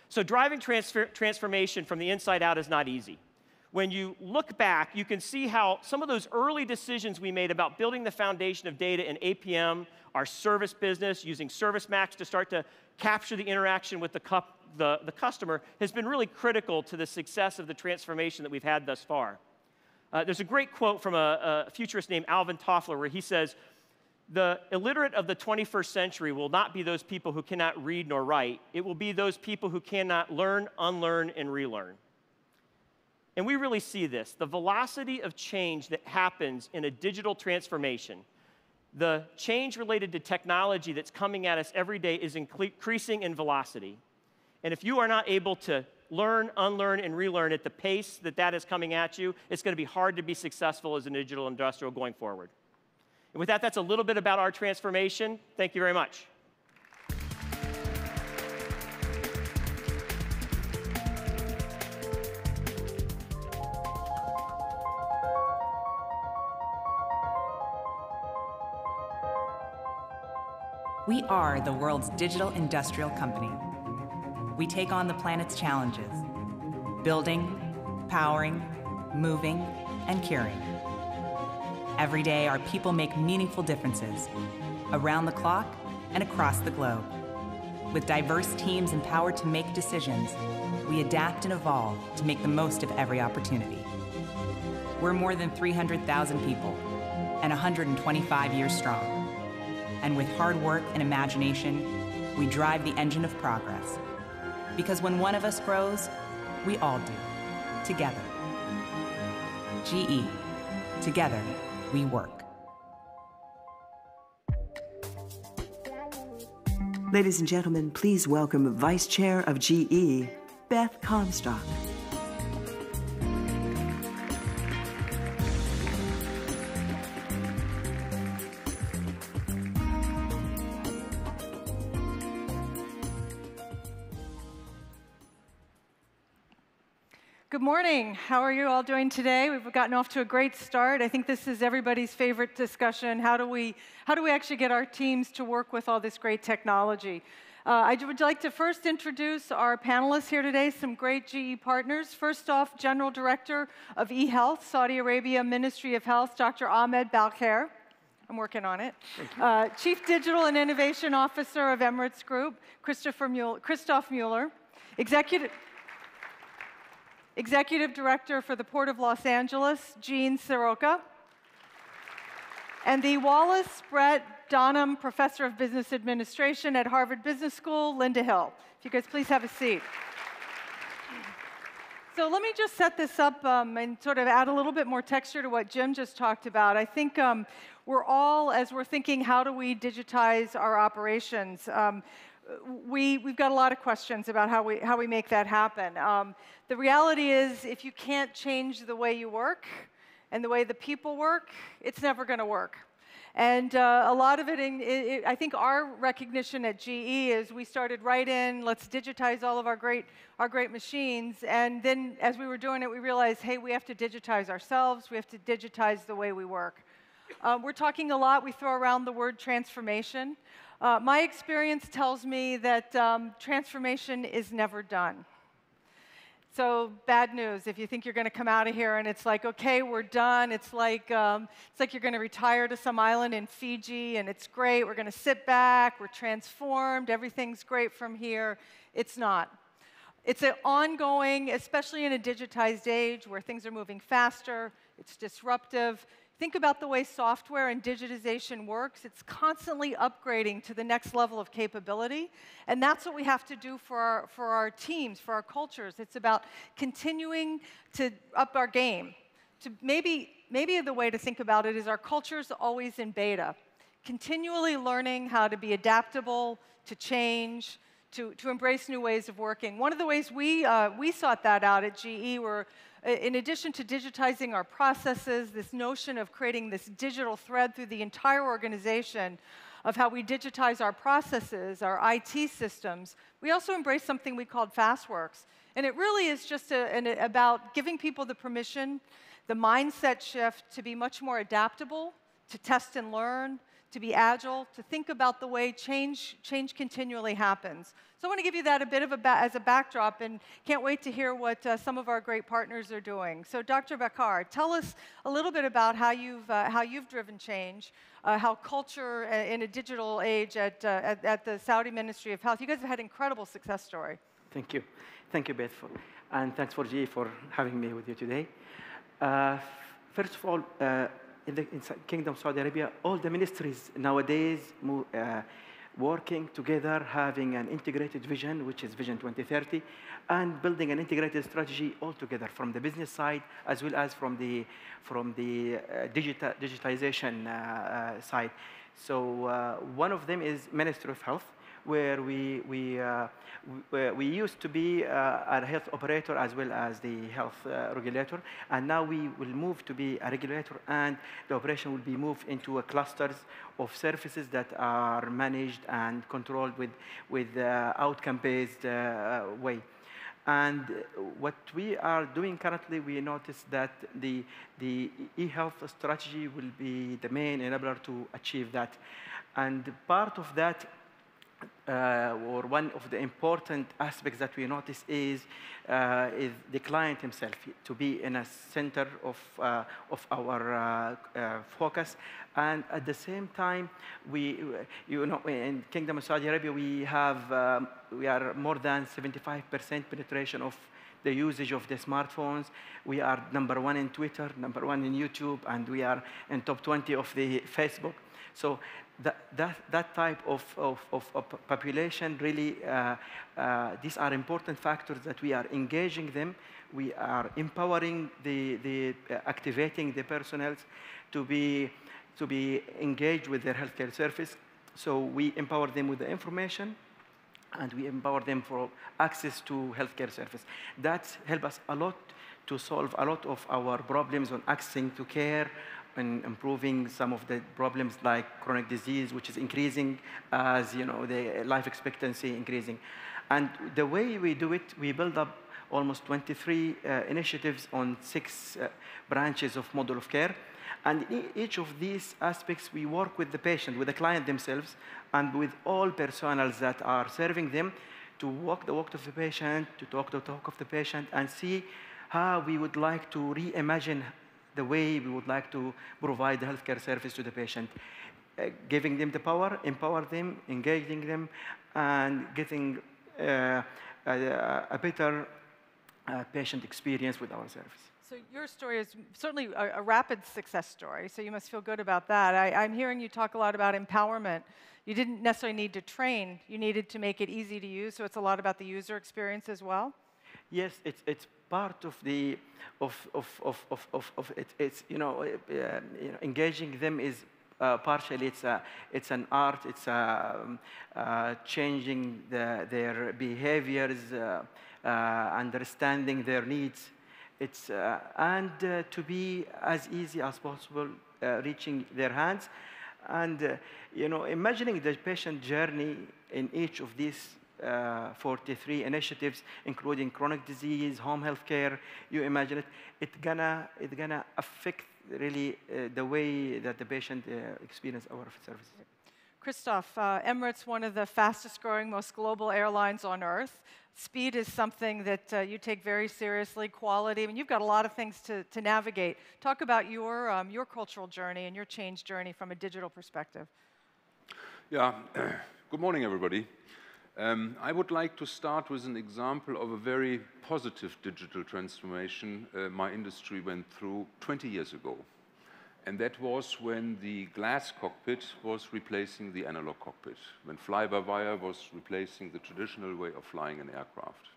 So driving transformation from the inside out is not easy. When you look back, you can see how some of those early decisions we made about building the foundation of data in APM, our service business, using ServiceMax to start to capture the interaction with the customer, has been really critical to the success of the transformation that we've had thus far. There's a great quote from a futurist named Alvin Toffler where he says, "The illiterate of the 21st century will not be those people who cannot read nor write. It will be those people who cannot learn, unlearn, and relearn." And we really see this. The velocity of change that happens in a digital transformation, the change related to technology that's coming at us every day is increasing in velocity. And if you are not able to learn, unlearn, and relearn at the pace that that is coming at you, it's going to be hard to be successful as a digital industrial going forward. And with that, that's a little bit about our transformation. Thank you very much. We are the world's digital industrial company. We take on the planet's challenges, building, powering, moving, and curing. Every day, our people make meaningful differences around the clock and across the globe. With diverse teams empowered to make decisions, we adapt and evolve to make the most of every opportunity. We're more than 300,000 people and 125 years strong. And with hard work and imagination, we drive the engine of progress. Because when one of us grows, we all do, together. GE, together we work. Ladies and gentlemen, please welcome Vice Chair of GE, Beth Comstock. Good morning. How are you all doing today? We've gotten off to a great start. I think this is everybody's favorite discussion. How do we actually get our teams to work with all this great technology? I would like to first introduce our panelists here today, some great GE partners. First off, General Director of eHealth, Saudi Arabia Ministry of Health, Dr. Ahmed Balkhair. I'm working on it. Chief Digital and Innovation Officer of Emirates Group, Christoph Mueller. Executive Director for the Port of Los Angeles, Jean Soroka. And the Wallace Brett Donham Professor of Business Administration at Harvard Business School, Linda Hill. If you guys please have a seat. So let me just set this up and sort of add a little bit more texture to what Jim just talked about. I think we're all, as we're thinking, how do we digitize our operations? We've got a lot of questions about how we make that happen. The reality is, if you can't change the way you work and the way the people work, it's never going to work. And a lot of it, I think our recognition at GE is we started right in, let's digitize all of our great machines. And then as we were doing it, we realized, hey, we have to digitize ourselves. We have to digitize the way we work. We're talking a lot. We throw around the word transformation. My experience tells me that transformation is never done. So bad news if you think you're going to come out of here and it's like, okay, we're done. It's like you're going to retire to some island in Fiji and it's great. We're going to sit back. We're transformed. Everything's great from here. It's not. It's an ongoing, especially in a digitized age where things are moving faster. It's disruptive. Think about the way software and digitization works. It's constantly upgrading to the next level of capability. And that's what we have to do for our teams, for our cultures. It's about continuing to up our game. Maybe the way to think about it is our culture's always in beta, continually learning how to be adaptable, to change, to embrace new ways of working. One of the ways we sought that out at GE were, in addition to digitizing our processes, this notion of creating this digital thread through the entire organization of how we digitize our processes, our IT systems, we also embrace something we called FastWorks. And it really is just about giving people the permission, the mindset shift to be much more adaptable, to test and learn, to be agile, to think about the way change continually happens. So I want to give you that a bit of as a backdrop, and can't wait to hear what some of our great partners are doing. So Dr. Balkhair, tell us a little bit about how you've driven change, how culture in a digital age at the Saudi Ministry of Health. You guys have had an incredible success story. Thank you, Beth, and thanks for GE for having me with you today. First of all, in the Kingdom of Saudi Arabia, all the ministries nowadays working together, having an integrated vision, which is Vision 2030, and building an integrated strategy altogether from the business side as well as from the digitization side. So one of them is Ministry of Health, where we used to be a health operator as well as the health regulator, and now we will move to be a regulator, and the operation will be moved into a clusters of services that are managed and controlled with outcome-based way. And what we are doing currently, we notice that the e-health strategy will be the main enabler to achieve that. And part of that, or one of the important aspects that we notice is the client himself to be in a center of our focus. And at the same time, in Kingdom of Saudi Arabia, we are more than 75% penetration of the usage of the smartphones. We are #1 in Twitter, #1 in YouTube, and we are in top 20 of the Facebook. So that type of population, really, these are important factors that we are engaging them. We are empowering activating the personnel to be engaged with their healthcare service. So we empower them with the information, and we empower them for access to healthcare service. That helps us a lot to solve a lot of our problems on accessing to care, and improving some of the problems like chronic disease, which is increasing as the life expectancy increasing. And the way we do it, we build up almost 23 initiatives on 6 branches of model of care. And in each of these aspects, we work with the patient, with the client themselves, and with all personals that are serving them to walk the walk of the patient, to talk the talk of the patient, and see how we would like to reimagine the way we would like to provide the healthcare service to the patient, giving them the power, empower them, engaging them, and getting a better patient experience with our service. So your story is certainly a rapid success story, so you must feel good about that. I'm hearing you talk a lot about empowerment. You didn't necessarily need to train, you needed to make it easy to use, so it's a lot about the user experience as well? Yes, it's part of the engaging them is partially it's an art. It's changing their behaviors, understanding their needs. It's and to be as easy as possible, reaching their hands, and imagining the patient journey in each of these 43 initiatives, including chronic disease, home health care. You imagine it, it's gonna affect really the way that the patient experience our services. Christoph, Emirates, one of the fastest growing, most global airlines on earth. Speed is something that you take very seriously, quality. I mean, you've got a lot of things to navigate. Talk about your cultural journey and your change journey from a digital perspective. Yeah, good morning, everybody. I would like to start with an example of a very positive digital transformation my industry went through 20 years ago. And that was when the glass cockpit was replacing the analog cockpit, when fly-by-wire was replacing the traditional way of flying an aircraft.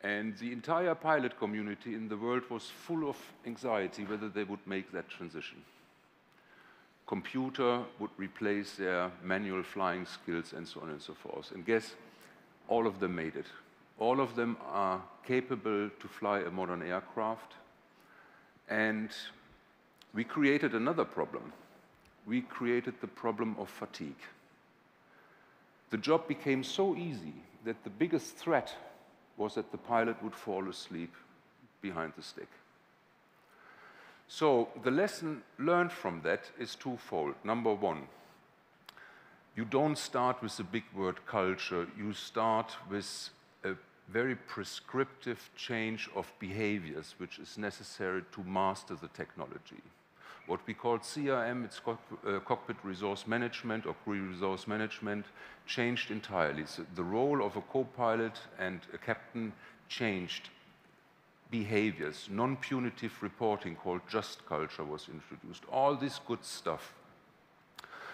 And the entire pilot community in the world was full of anxiety whether they would make that transition. Computer would replace their manual flying skills and so on and so forth. And guess, all of them made it. All of them are capable to fly a modern aircraft. And we created another problem. We created the problem of fatigue. The job became so easy that the biggest threat was that the pilot would fall asleep behind the stick. So the lesson learned from that is twofold. Number one, you don't start with the big word culture. You start with a very prescriptive change of behaviors, which is necessary to master the technology. What we call CRM, it's cockpit resource management or crew resource management, changed entirely. So the role of a co-pilot and a captain changed. Behaviors, non-punitive reporting called just culture was introduced, all this good stuff.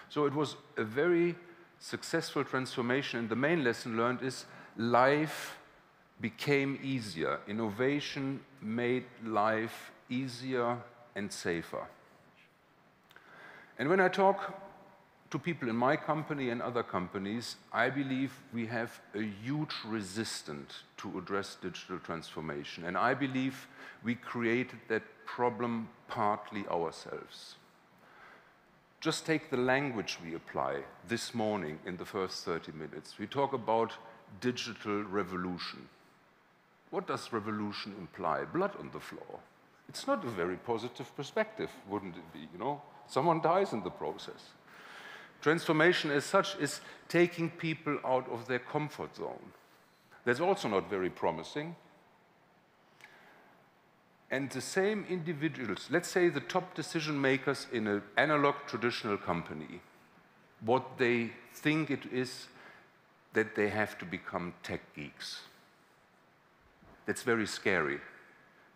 So it was a very successful transformation, and the main lesson learned is life became easier. Innovation made life easier and safer. And when I talk to people in my company and other companies, I believe we have a huge resistance to address digital transformation. And I believe we created that problem partly ourselves. Just take the language we apply this morning in the first 30 minutes. We talk about digital revolution. What does revolution imply? Blood on the floor. It's not a very positive perspective, wouldn't it be? You know, someone dies in the process. Transformation as such is taking people out of their comfort zone. That's also not very promising. And the same individuals, let's say the top decision makers in an analog traditional company, what they think it is that they have to become tech geeks. That's very scary.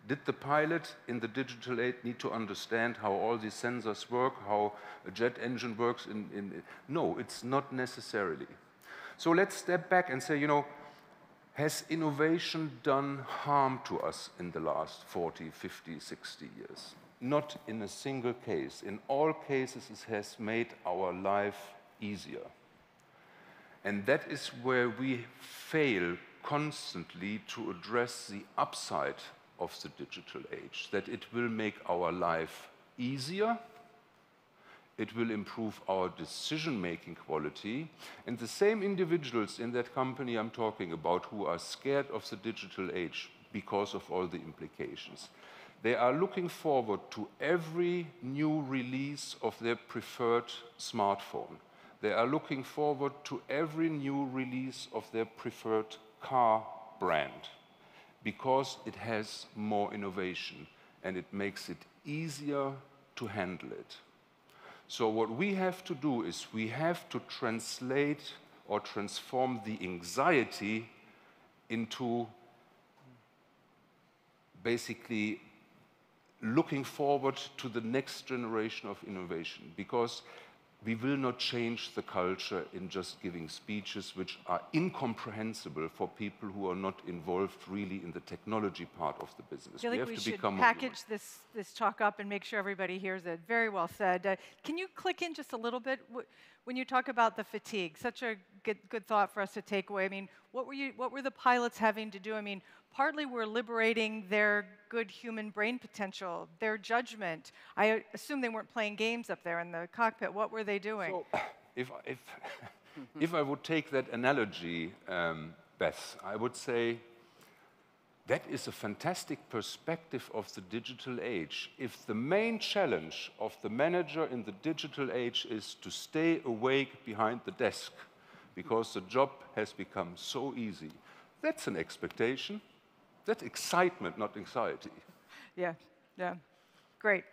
Did the pilot in the digital age need to understand how all these sensors work, how a jet engine works? No, it's not necessarily. So let's step back and say, you know, has innovation done harm to us in the last 40, 50, 60 years? Not in a single case. In all cases, it has made our life easier. And that is where we fail constantly to address the upside of the digital age, that it will make our life easier, it will improve our decision-making quality, and the same individuals in that company I'm talking about who are scared of the digital age because of all the implications, they are looking forward to every new release of their preferred smartphone. They are looking forward to every new release of their preferred car brand, because it has more innovation and it makes it easier to handle it. So what we have to do is we have to translate or transform the anxiety into basically looking forward to the next generation of innovation, because we will not change the culture in just giving speeches which are incomprehensible for people who are not involved really in the technology part of the business. I feel like we should package this talk up and make sure everybody hears it. Very well said. Can you click in just a little bit when you talk about the fatigue? Such a good thought for us to take away. I mean, what were the pilots having to do? I mean, partly we're liberating their good human brain potential, their judgment. I assume they weren't playing games up there in the cockpit. What were they doing? So, if I would take that analogy, Beth, I would say that is a fantastic perspective of the digital age. If the main challenge of the manager in the digital age is to stay awake behind the desk because the job has become so easy, that's an expectation. That's excitement, not anxiety. Yeah, great.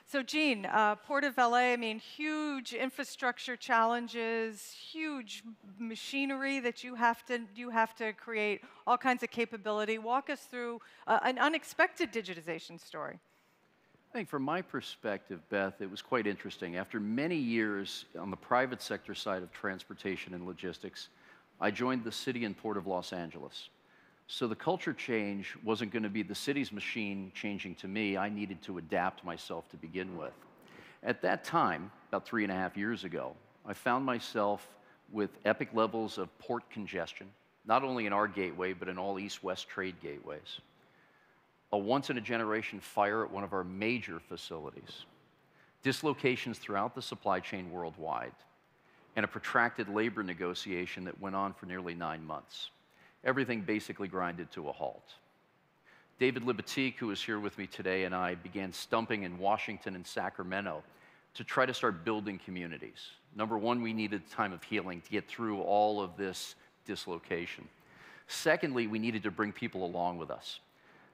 So Jean, Port of LA, I mean, huge infrastructure challenges, huge machinery that you have to create, all kinds of capability. Walk us through an unexpected digitization story. I think from my perspective, Beth, it was quite interesting. After many years on the private sector side of transportation and logistics, I joined the City and Port of Los Angeles. So the culture change wasn't going to be the city's machine changing to me. I needed to adapt myself to begin with. At that time, about 3.5 years ago, I found myself with epic levels of port congestion, not only in our gateway, but in all east-west trade gateways. A once-in-a-generation fire at one of our major facilities. Dislocations throughout the supply chain worldwide. And a protracted labor negotiation that went on for nearly 9 months. Everything basically grinded to a halt. David Libatique, who is here with me today, and I began stumping in Washington and Sacramento to try to start building communities. Number one, we needed time of healing to get through all of this dislocation. Secondly, we needed to bring people along with us.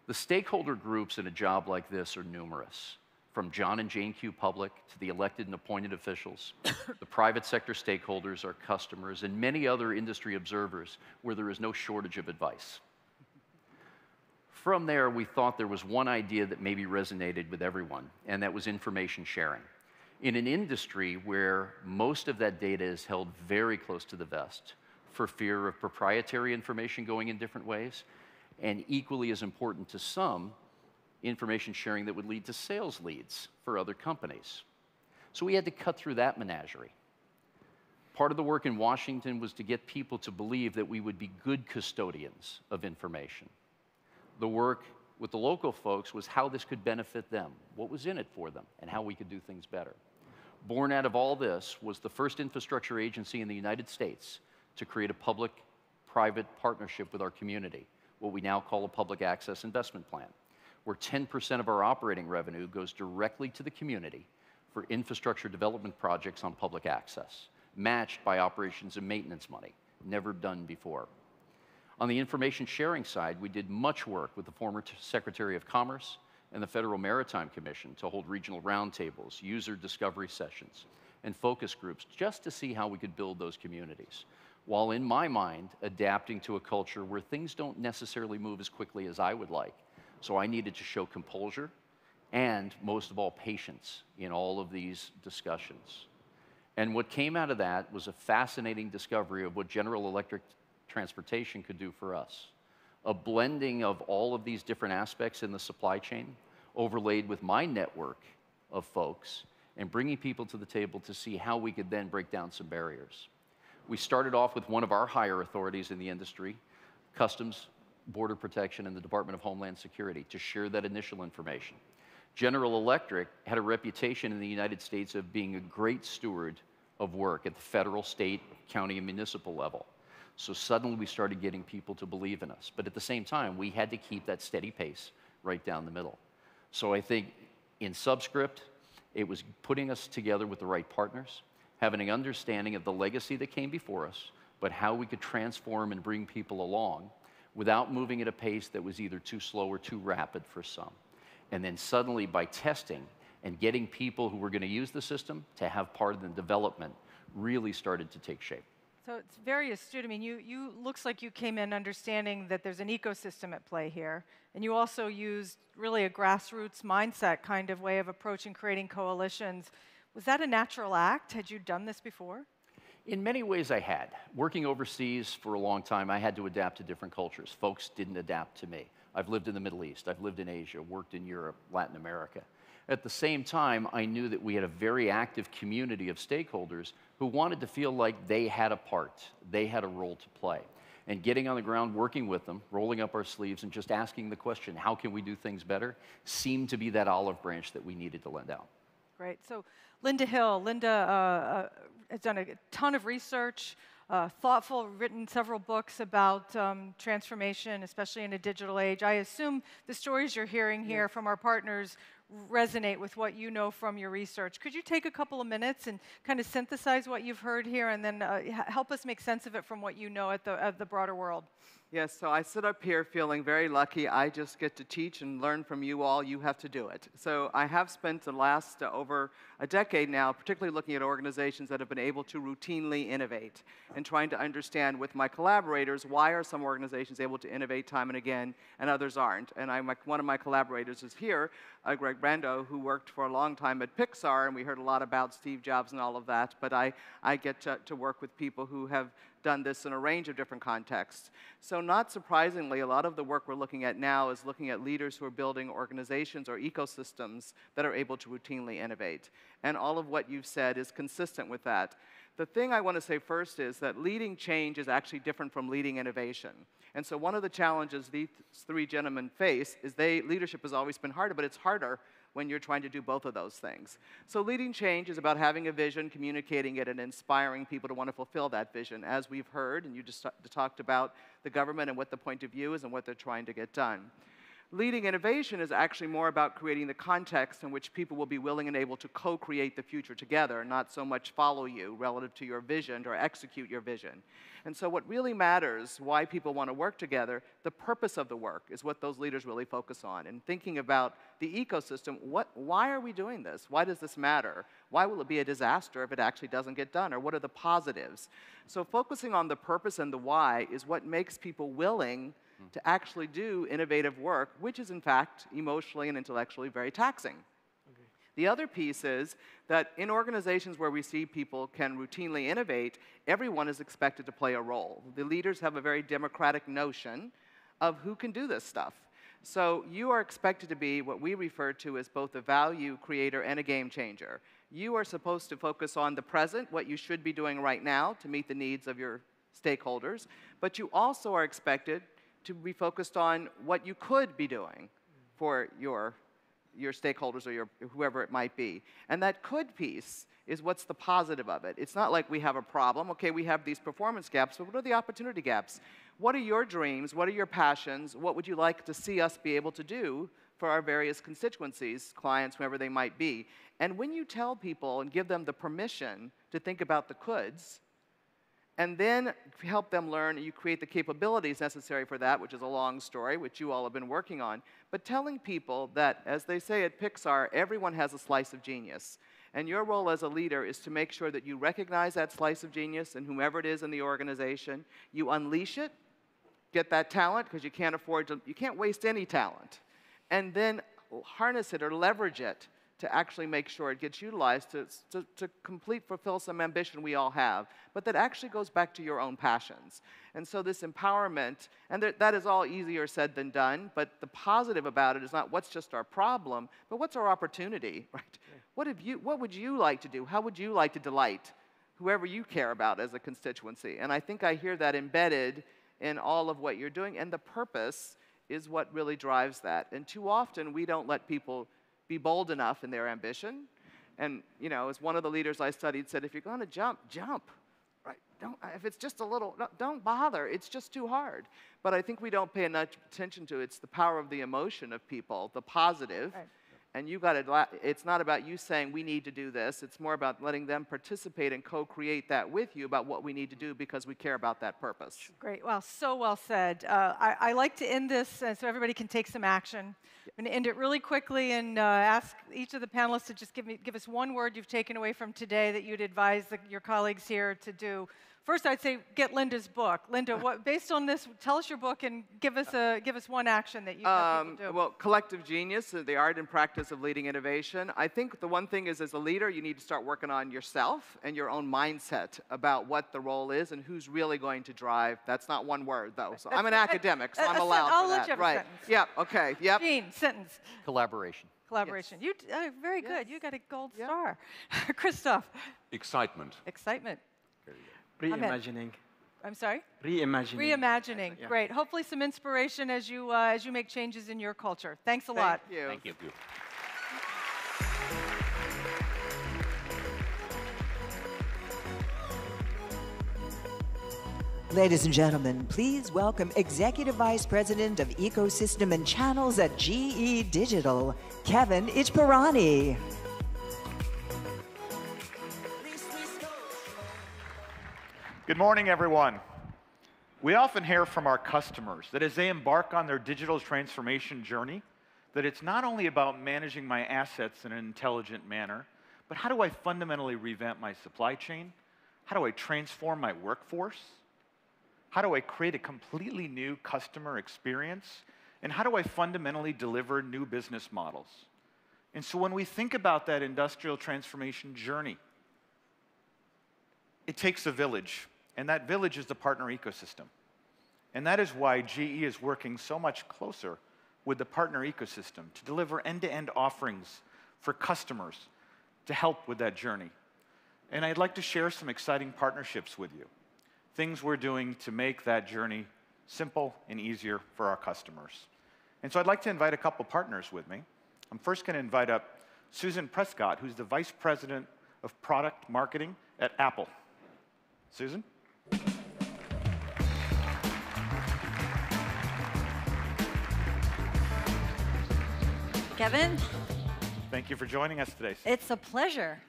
The stakeholder groups in a job like this are numerous, from John and Jane Q. Public to the elected and appointed officials, the private sector stakeholders, our customers, and many other industry observers where there is no shortage of advice. From there, we thought there was one idea that maybe resonated with everyone, and that was information sharing. In an industry where most of that data is held very close to the vest for fear of proprietary information going in different ways, and equally as important to some, information sharing that would lead to sales leads for other companies. So we had to cut through that menagerie. Part of the work in Washington was to get people to believe that we would be good custodians of information. The work with the local folks was how this could benefit them, what was in it for them, and how we could do things better. Born out of all this was the first infrastructure agency in the United States to create a public-private partnership with our community, what we now call a public access investment plan, where 10% of our operating revenue goes directly to the community for infrastructure development projects on public access, matched by operations and maintenance money, never done before. On the information sharing side, we did much work with the former Secretary of Commerce and the Federal Maritime Commission to hold regional roundtables, user discovery sessions, and focus groups just to see how we could build those communities, while in my mind, adapting to a culture where things don't necessarily move as quickly as I would like. So I needed to show composure and, most of all, patience in all of these discussions. And what came out of that was a fascinating discovery of what General Electric transportation could do for us. A blending of all of these different aspects in the supply chain, overlaid with my network of folks, and bringing people to the table to see how we could then break down some barriers. We started off with one of our higher authorities in the industry, Customs, Border Protection, and the Department of Homeland Security, to share that initial information. General Electric had a reputation in the United States of being a great steward of work at the federal, state, county, and municipal level. So suddenly we started getting people to believe in us. But at the same time, we had to keep that steady pace right down the middle. So I think in subscript, it was putting us together with the right partners, having an understanding of the legacy that came before us, but how we could transform and bring people along without moving at a pace that was either too slow or too rapid for some. And then suddenly by testing and getting people who were going to use the system to have part of the development really started to take shape. So it's very astute. I mean, you looks like you came in understanding that there's an ecosystem at play here, and you also used really a grassroots mindset kind of way of approaching creating coalitions. Was that a natural act? Had you done this before? In many ways I had. Working overseas for a long time, I had to adapt to different cultures. Folks didn't adapt to me. I've lived in the Middle East, I've lived in Asia, worked in Europe, Latin America. At the same time, I knew that we had a very active community of stakeholders who wanted to feel like they had a part, they had a role to play. And getting on the ground, working with them, rolling up our sleeves, and just asking the question, how can we do things better, seemed to be that olive branch that we needed to lend out. Great. So Linda Hill. Linda has done a ton of research, thoughtful, written several books about transformation, especially in a digital age. I assume the stories you're hearing here from our partners resonate with what you know from your research. Could you take a couple of minutes and kind of synthesize what you've heard here and then help us make sense of it from what you know at the broader world? Yes, so I sit up here feeling very lucky. I just get to teach and learn from you all. You have to do it. So I have spent the last over a decade now, particularly looking at organizations that have been able to routinely innovate and trying to understand with my collaborators, why are some organizations able to innovate time and again and others aren't? And one of my collaborators is here, Greg Brando, who worked for a long time at Pixar, and we heard a lot about Steve Jobs and all of that, but I get to work with people who have done this in a range of different contexts. So not surprisingly, a lot of the work we're looking at now is looking at leaders who are building organizations or ecosystems that are able to routinely innovate. And all of what you've said is consistent with that. The thing I want to say first is that leading change is actually different from leading innovation. And so one of the challenges these three gentlemen face is leadership has always been harder, but it's harder when you're trying to do both of those things. So leading change is about having a vision, communicating it, and inspiring people to want to fulfill that vision. As we've heard, and you just talked about the government and what the point of view is and what they're trying to get done. Leading innovation is actually more about creating the context in which people will be willing and able to co-create the future together, not so much follow you relative to your vision or execute your vision. And so what really matters, why people want to work together, the purpose of the work is what those leaders really focus on. And thinking about the ecosystem, why are we doing this? Why does this matter? Why will it be a disaster if it actually doesn't get done? Or what are the positives? So focusing on the purpose and the why is what makes people willing to actually do innovative work, which is in fact emotionally and intellectually very taxing. Okay. The other piece is that in organizations where we see people can routinely innovate, everyone is expected to play a role. The leaders have a very democratic notion of who can do this stuff. So you are expected to be what we refer to as both a value creator and a game changer. You are supposed to focus on the present, what you should be doing right now to meet the needs of your stakeholders, but you also are expected to be focused on what you could be doing for your stakeholders or whoever it might be. And that could piece is what's the positive of it. It's not like we have a problem. Okay, we have these performance gaps, but what are the opportunity gaps? What are your dreams? What are your passions? What would you like to see us be able to do for our various constituencies, clients, whoever they might be? And when you tell people and give them the permission to think about the coulds, and then help them learn, and you create the capabilities necessary for that, which is a long story, which you all have been working on, but telling people that, as they say at Pixar, everyone has a slice of genius. And your role as a leader is to make sure that you recognize that slice of genius in whomever it is in the organization, you unleash it, get that talent, because you can't afford to, you can't waste any talent, and then harness it or leverage it to actually make sure it gets utilized to fulfill some ambition we all have, but that actually goes back to your own passions. And so this empowerment, and that is all easier said than done, but the positive about it is not what's just our problem, but what's our opportunity, right? What would you like to do? How would you like to delight whoever you care about as a constituency? And I think I hear that embedded in all of what you're doing, and the purpose is what really drives that. And too often, we don't let people be bold enough in their ambition. And, you know, as one of the leaders I studied said, if you're going to jump, jump. Right? If it's just a little, don't bother. It's just too hard. But I think we don't pay enough attention to it. It's the power of the emotion of people, the positive. Right. And you got to, it's not about you saying we need to do this. It's more about letting them participate and co-create that with you about what we need to do because we care about that purpose. Great. Well, so well said. I like to end this so everybody can take some action. I'm going to end it really quickly and ask each of the panelists to just give us one word you've taken away from today that you'd advise your colleagues here to do. First, I'd say get Linda's book. Linda, based on this, tell us your book and give us one action that you have people do. Well, collective genius, the art and practice of leading innovation. I think the one thing is, as a leader, you need to start working on yourself and your own mindset about what the role is and who's really going to drive. That's not one word, though. So I'm an academic, so I'm allowed I'll for let that. you have Right? a sentence. Yep. Okay. Yep. Gene, sentence. Collaboration. Collaboration. Yes. Very good. You got a gold star. Christoph. Excitement. Excitement. Reimagining. I'm sorry? Reimagining. Reimagining. Yeah. Great. Hopefully some inspiration as you make changes in your culture. Thanks a lot. Thank you. Thank you. Ladies and gentlemen, please welcome Executive Vice President of Ecosystem and Channels at GE Digital, Kevin Ichparani. Good morning, everyone. We often hear from our customers that as they embark on their digital transformation journey, that it's not only about managing my assets in an intelligent manner, but how do I fundamentally revamp my supply chain? How do I transform my workforce? How do I create a completely new customer experience? And how do I fundamentally deliver new business models? And so when we think about that industrial transformation journey, it takes a village. And that village is the partner ecosystem. And that is why GE is working so much closer with the partner ecosystem to deliver end-to-end offerings for customers to help with that journey. And I'd like to share some exciting partnerships with you, things we're doing to make that journey simple and easier for our customers. And so I'd like to invite a couple partners with me. I'm first going to invite up Susan Prescott, who's the Vice President of Product Marketing at Apple. Susan? Kevin. Thank you for joining us today. It's a pleasure.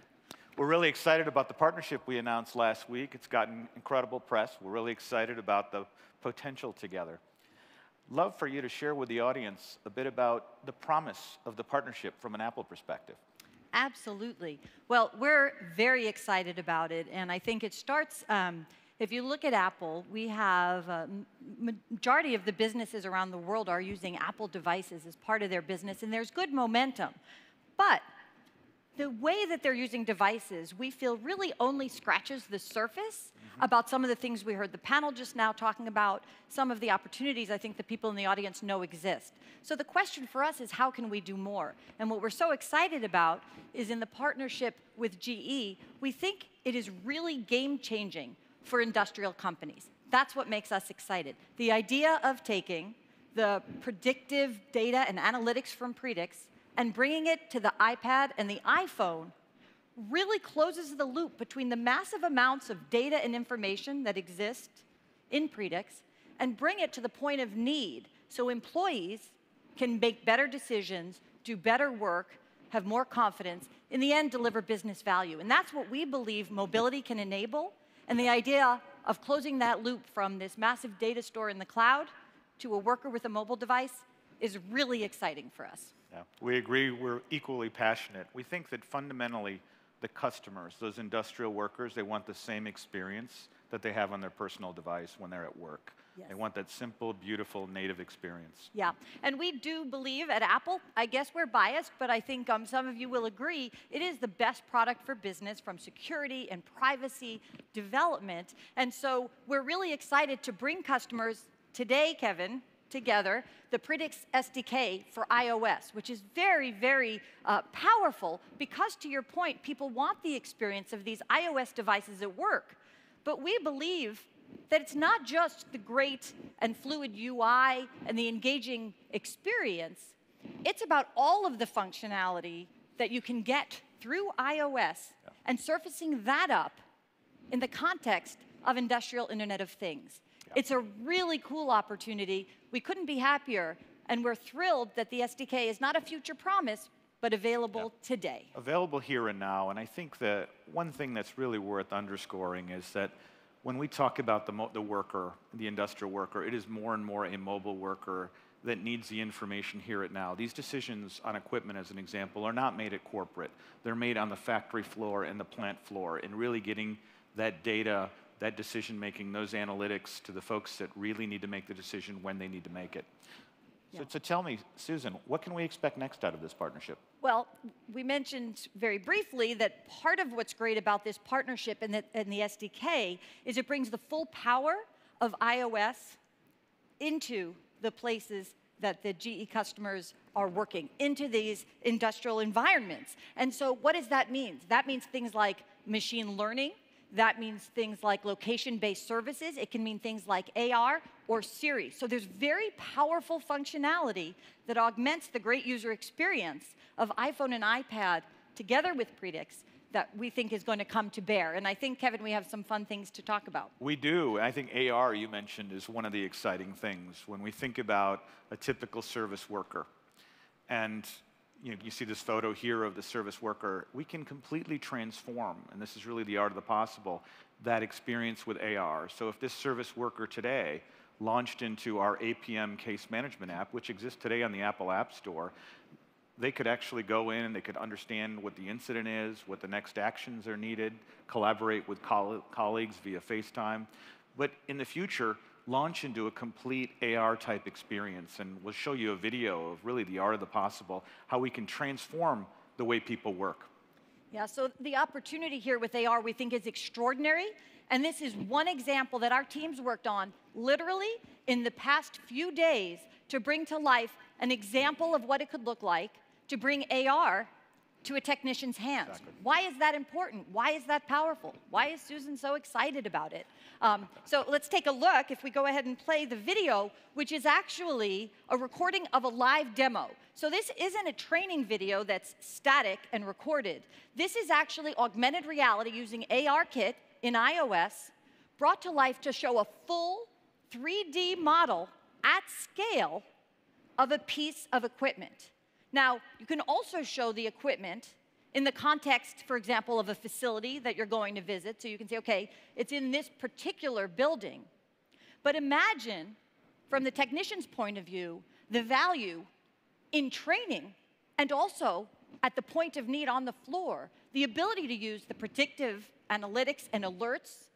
We're really excited about the partnership we announced last week. It's gotten incredible press. We're really excited about the potential together. Love for you to share with the audience a bit about the promise of the partnership from an Apple perspective. Absolutely. Well, we're very excited about it, and I think it starts, if you look at Apple, we have majority of the businesses around the world are using Apple devices as part of their business, and there's good momentum. But the way that they're using devices, we feel really only scratches the surface about some of the things we heard the panel just now talking about, some of the opportunities I think the people in the audience know exist. So the question for us is, how can we do more? And what we're so excited about is in the partnership with GE, we think it is really game-changing for industrial companies. That's what makes us excited. The idea of taking the predictive data and analytics from Predix and bringing it to the iPad and the iPhone really closes the loop between the massive amounts of data and information that exist in Predix and bring it to the point of need so employees can make better decisions, do better work, have more confidence, in the end, deliver business value. And that's what we believe mobility can enable, and the idea of closing that loop from this massive data store in the cloud to a worker with a mobile device is really exciting for us. Yeah, we agree. We're equally passionate. We think that fundamentally, the customers, those industrial workers, they want the same experience that they have on their personal device when they're at work. Yes. They want that simple, beautiful, native experience. Yeah, and we do believe at Apple, I guess we're biased, but I think some of you will agree, it is the best product for business from security and privacy development. And so we're really excited to bring customers today, Kevin, together, the Predix SDK for iOS, which is very, very powerful because, to your point, people want the experience of these iOS devices at work. But we believe that it's not just the great and fluid UI and the engaging experience. It's about all of the functionality that you can get through iOS and surfacing that up in the context of industrial Internet of Things. It's a really cool opportunity. We couldn't be happier, and we're thrilled that the SDK is not a future promise, but available today. Available here and now, and I think that one thing that's really worth underscoring is that when we talk about the worker, the industrial worker, it is more and more a mobile worker that needs the information here and now. These decisions on equipment, as an example, are not made at corporate. They're made on the factory floor and the plant floor, and really getting that data, that decision-making, those analytics to the folks that really need to make the decision when they need to make it. So tell me, Susan, what can we expect next out of this partnership? Well, we mentioned very briefly that part of what's great about this partnership and the SDK is it brings the full power of iOS into the places that the GE customers are working, into these industrial environments. And so what does that mean? That means things like machine learning. That means things like location-based services. It can mean things like AR or Siri. So there's very powerful functionality that augments the great user experience of iPhone and iPad together with Predix that we think is going to come to bear. And I think, Kevin, we have some fun things to talk about. We do. I think AR, you mentioned, is one of the exciting things. When we think about a typical service worker, and you see this photo here of the service worker, we can completely transform, and this is really the art of the possible, that experience with AR. So if this service worker today launched into our APM case management app, which exists today on the Apple App Store, they could actually go in and they could understand what the incident is, what the next actions are needed, collaborate with colleagues via FaceTime. But in the future, launch into a complete AR-type experience, and we'll show you a video of really the art of the possible, how we can transform the way people work. Yeah, so the opportunity here with AR we think is extraordinary, and this is one example that our teams worked on literally in the past few days to bring to life an example of what it could look like to bring AR to a technician's hands. Exactly. Why is that important? Why is that powerful? Why is Susan so excited about it? So let's take a look, if we go ahead and play the video, which is actually a recording of a live demo. So this isn't a training video that's static and recorded. This is actually augmented reality using ARKit in iOS, brought to life to show a full 3D model at scale of a piece of equipment. Now, you can also show the equipment in the context, for example, of a facility that you're going to visit. So you can say, okay, it's in this particular building. But imagine, from the technician's point of view, the value in training and also at the point of need on the floor, the ability to use the predictive analytics and alerts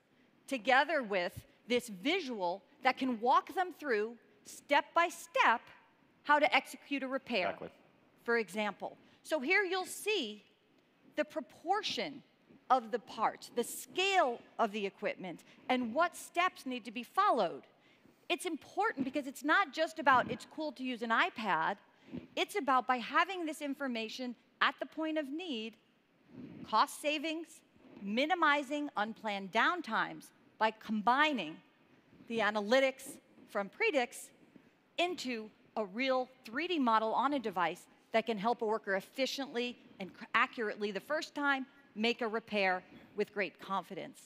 together with this visual that can walk them through, step by step, how to execute a repair. Exactly. For example. So here you'll see the proportion of the parts, the scale of the equipment, and what steps need to be followed. It's important because it's not just about it's cool to use an iPad. It's about by having this information at the point of need, cost savings, minimizing unplanned downtimes by combining the analytics from Predix into a real 3D model on a device that can help a worker efficiently and accurately the first time make a repair with great confidence.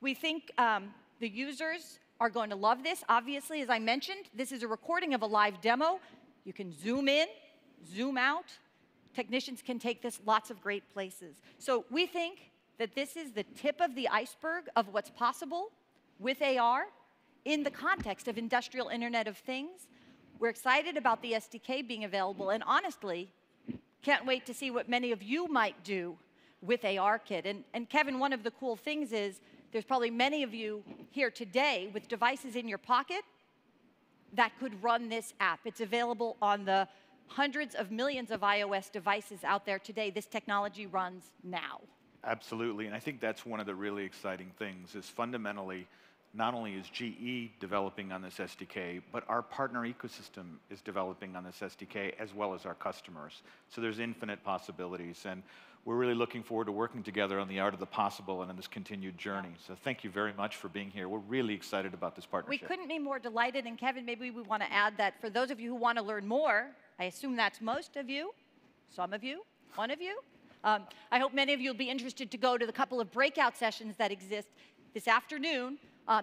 We think the users are going to love this. Obviously, as I mentioned, this is a recording of a live demo. You can zoom in, zoom out. Technicians can take this lots of great places. So we think that this is the tip of the iceberg of what's possible with AR in the context of industrial Internet of Things. We're excited about the SDK being available, and honestly, can't wait to see what many of you might do with ARKit. And Kevin, one of the cool things is there's probably many of you here today with devices in your pocket that could run this app. It's available on the hundreds of millions of iOS devices out there today. This technology runs now. Absolutely, and I think that's one of the really exciting things is fundamentally, not only is GE developing on this SDK, but our partner ecosystem is developing on this SDK as well as our customers. So there's infinite possibilities, and we're really looking forward to working together on the art of the possible and in this continued journey. So thank you very much for being here. We're really excited about this partnership. We couldn't be more delighted, and Kevin, maybe we want to add that for those of you who want to learn more, I assume that's most of you, some of you, one of you. I hope many of you will be interested to go to the couple of breakout sessions that exist this afternoon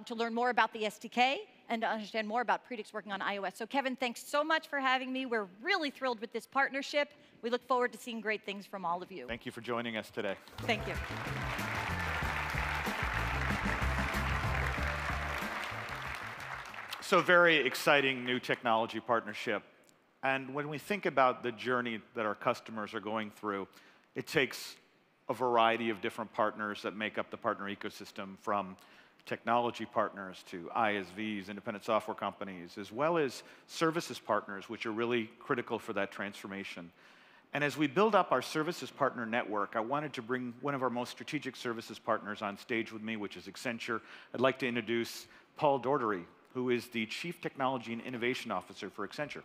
to learn more about the SDK and to understand more about Predix working on iOS. So Kevin, thanks so much for having me. We're really thrilled with this partnership. We look forward to seeing great things from all of you. Thank you for joining us today. Thank you. So very exciting new technology partnership. And when we think about the journey that our customers are going through, it takes a variety of different partners that make up the partner ecosystem, from technology partners to ISVs, independent software companies, as well as services partners, which are really critical for that transformation. And as we build up our services partner network, I wanted to bring one of our most strategic services partners on stage with me, which is Accenture. I'd like to introduce Paul Dordery, who is the Chief Technology and Innovation Officer for Accenture.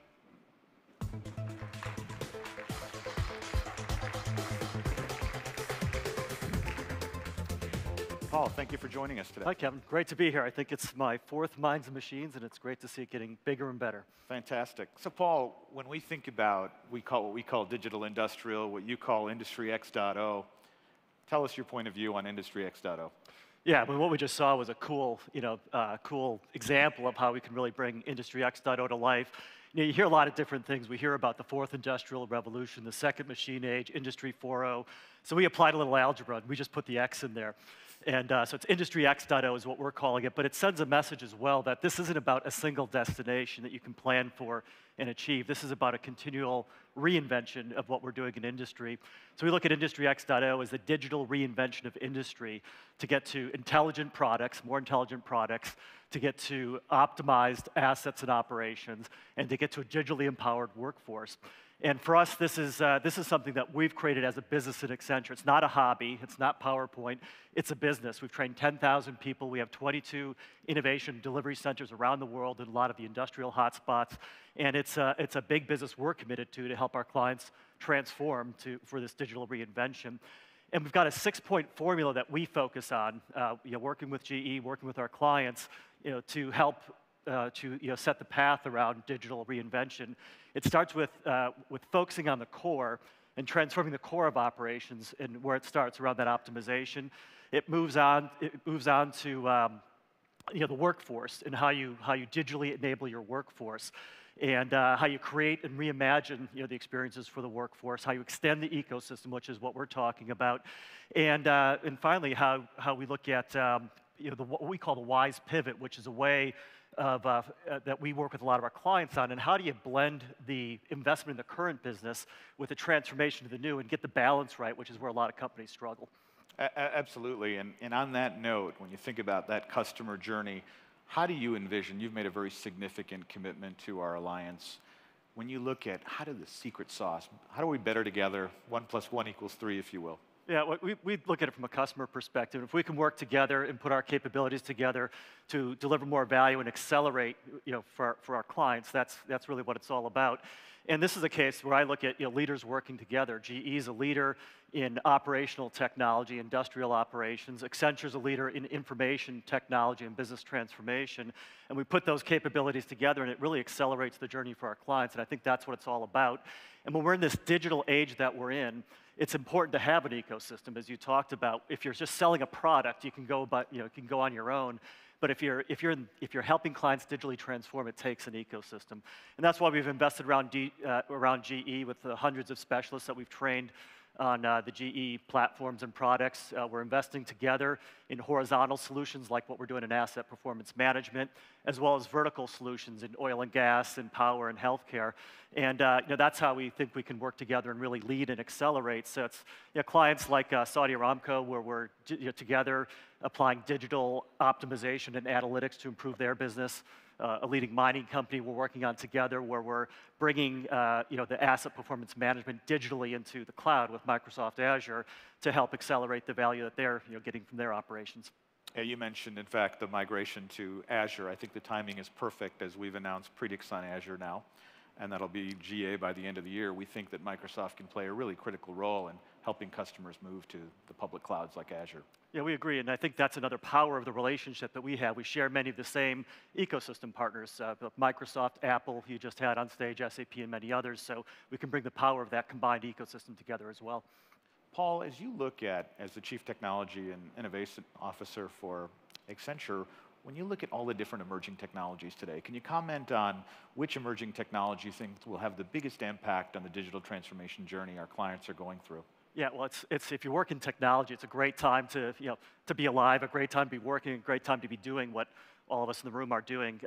Paul, thank you for joining us today. Hi, Kevin. Great to be here. I think it's my 4th Minds and Machines, and it's great to see it getting bigger and better. Fantastic. So, Paul, when we think about what we call digital industrial, what you call Industry X.0, tell us your point of view on Industry X.0. Yeah, I mean, what we just saw was a cool, cool example of how we can really bring Industry X.0 to life. You hear a lot of different things. We hear about the 4th Industrial Revolution, the 2nd Machine Age, Industry 4.0. So we applied a little algebra, and we just put the X in there. And so it's Industry X.0 is what we're calling it, but it sends a message as well that this isn't about a single destination that you can plan for and achieve. This is about a continual reinvention of what we're doing in industry. So we look at Industry X.0 as the digital reinvention of industry to get to intelligent products, more intelligent products, to get to optimized assets and operations, and to get to a digitally empowered workforce. And for us, this is something that we've created as a business at Accenture. It's not a hobby. It's not PowerPoint. It's a business. We've trained 10,000 people. We have 22 innovation delivery centers around the world in a lot of the industrial hotspots. And it's a big business we're committed to help our clients transform for this digital reinvention. And we've got a 6-point formula that we focus on, working with GE, working with our clients, to help set the path around digital reinvention. It starts with focusing on the core and transforming the core of operations, and where it starts around that optimization. It moves on to the workforce and how you digitally enable your workforce, and how you create and reimagine the experiences for the workforce, how you extend the ecosystem, which is what we're talking about, and finally how we look at what we call the WISE pivot, which is a way of, that we work with a lot of our clients on, and how do you blend the investment in the current business with the transformation to the new and get the balance right, which is where a lot of companies struggle. Absolutely, and on that note, when you think about that customer journey, how do you envision, you've made a very significant commitment to our alliance, when you look at how do the secret sauce, how do we better together, 1 + 1 = 3, if you will? Yeah, we look at it from a customer perspective. If we can work together and put our capabilities together to deliver more value and accelerate, for our clients, that's really what it's all about. And this is a case where I look at leaders working together. GE is a leader in operational technology, industrial operations. Accenture's a leader in information technology and business transformation. And we put those capabilities together, and it really accelerates the journey for our clients. And I think that's what it's all about. And when we're in this digital age that we're in, it's important to have an ecosystem, as you talked about. If you're just selling a product, you can go on your own. But if you're helping clients digitally transform, it takes an ecosystem, and that's why we've invested around GE with the hundreds of specialists that we've trained on the GE platforms and products. We're investing together in horizontal solutions like what we're doing in asset performance management, as well as vertical solutions in oil and gas and power and healthcare. And that's how we think we can work together and really lead and accelerate. So it's clients like Saudi Aramco, where we're together applying digital optimization and analytics to improve their business. A leading mining company we're working on together, where we're bringing the asset performance management digitally into the cloud with Microsoft Azure to help accelerate the value that they're getting from their operations. Yeah, you mentioned, in fact, the migration to Azure. I think the timing is perfect, as we've announced Predix on Azure now, and that'll be GA by the end of the year. We think that Microsoft can play a really critical role in helping customers move to the public clouds like Azure. Yeah, we agree, and I think that's another power of the relationship that we have. We share many of the same ecosystem partners, Microsoft, Apple, you just had on stage, SAP, and many others, so we can bring the power of that combined ecosystem together as well. Paul, as you look at, as the Chief Technology and Innovation Officer for Accenture, when you look at all the different emerging technologies today, can you comment on which emerging technology you think will have the biggest impact on the digital transformation journey our clients are going through? Yeah, well, it's if you work in technology, it's a great time to be alive, a great time to be working, a great time to be doing what all of us in the room are doing.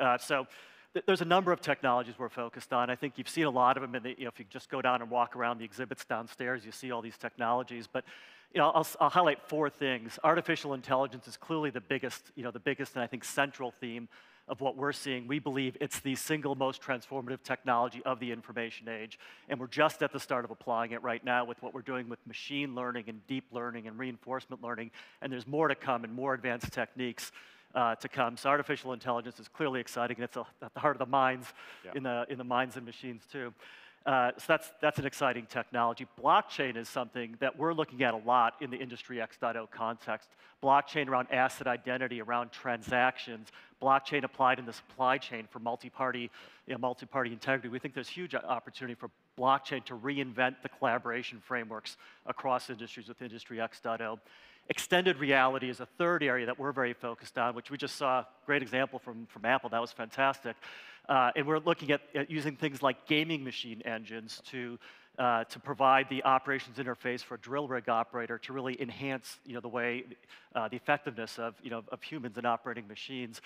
There's a number of technologies we're focused on. I think you've seen a lot of them. If you just go down and walk around the exhibits downstairs, you see all these technologies. But I'll highlight 4 things. Artificial intelligence is clearly the biggest and I think central theme of what we're seeing. We believe it's the single most transformative technology of the information age, and we're just at the start of applying it right now with what we're doing with machine learning and deep learning and reinforcement learning, and there's more to come and more advanced techniques to come. So artificial intelligence is clearly exciting, and it's at the heart of the minds, in the minds and machines too. So that's an exciting technology. Blockchain is something that we're looking at a lot in the Industry X.0 context. Blockchain around asset identity, around transactions, blockchain applied in the supply chain for multi-party integrity. We think there's huge opportunity for blockchain to reinvent the collaboration frameworks across industries with Industry X.0. Extended reality is a third area that we're very focused on, which we just saw a great example from Apple. That was fantastic. And we're looking at using things like gaming machine engines to provide the operations interface for a drill rig operator to really enhance the effectiveness of humans in operating machines.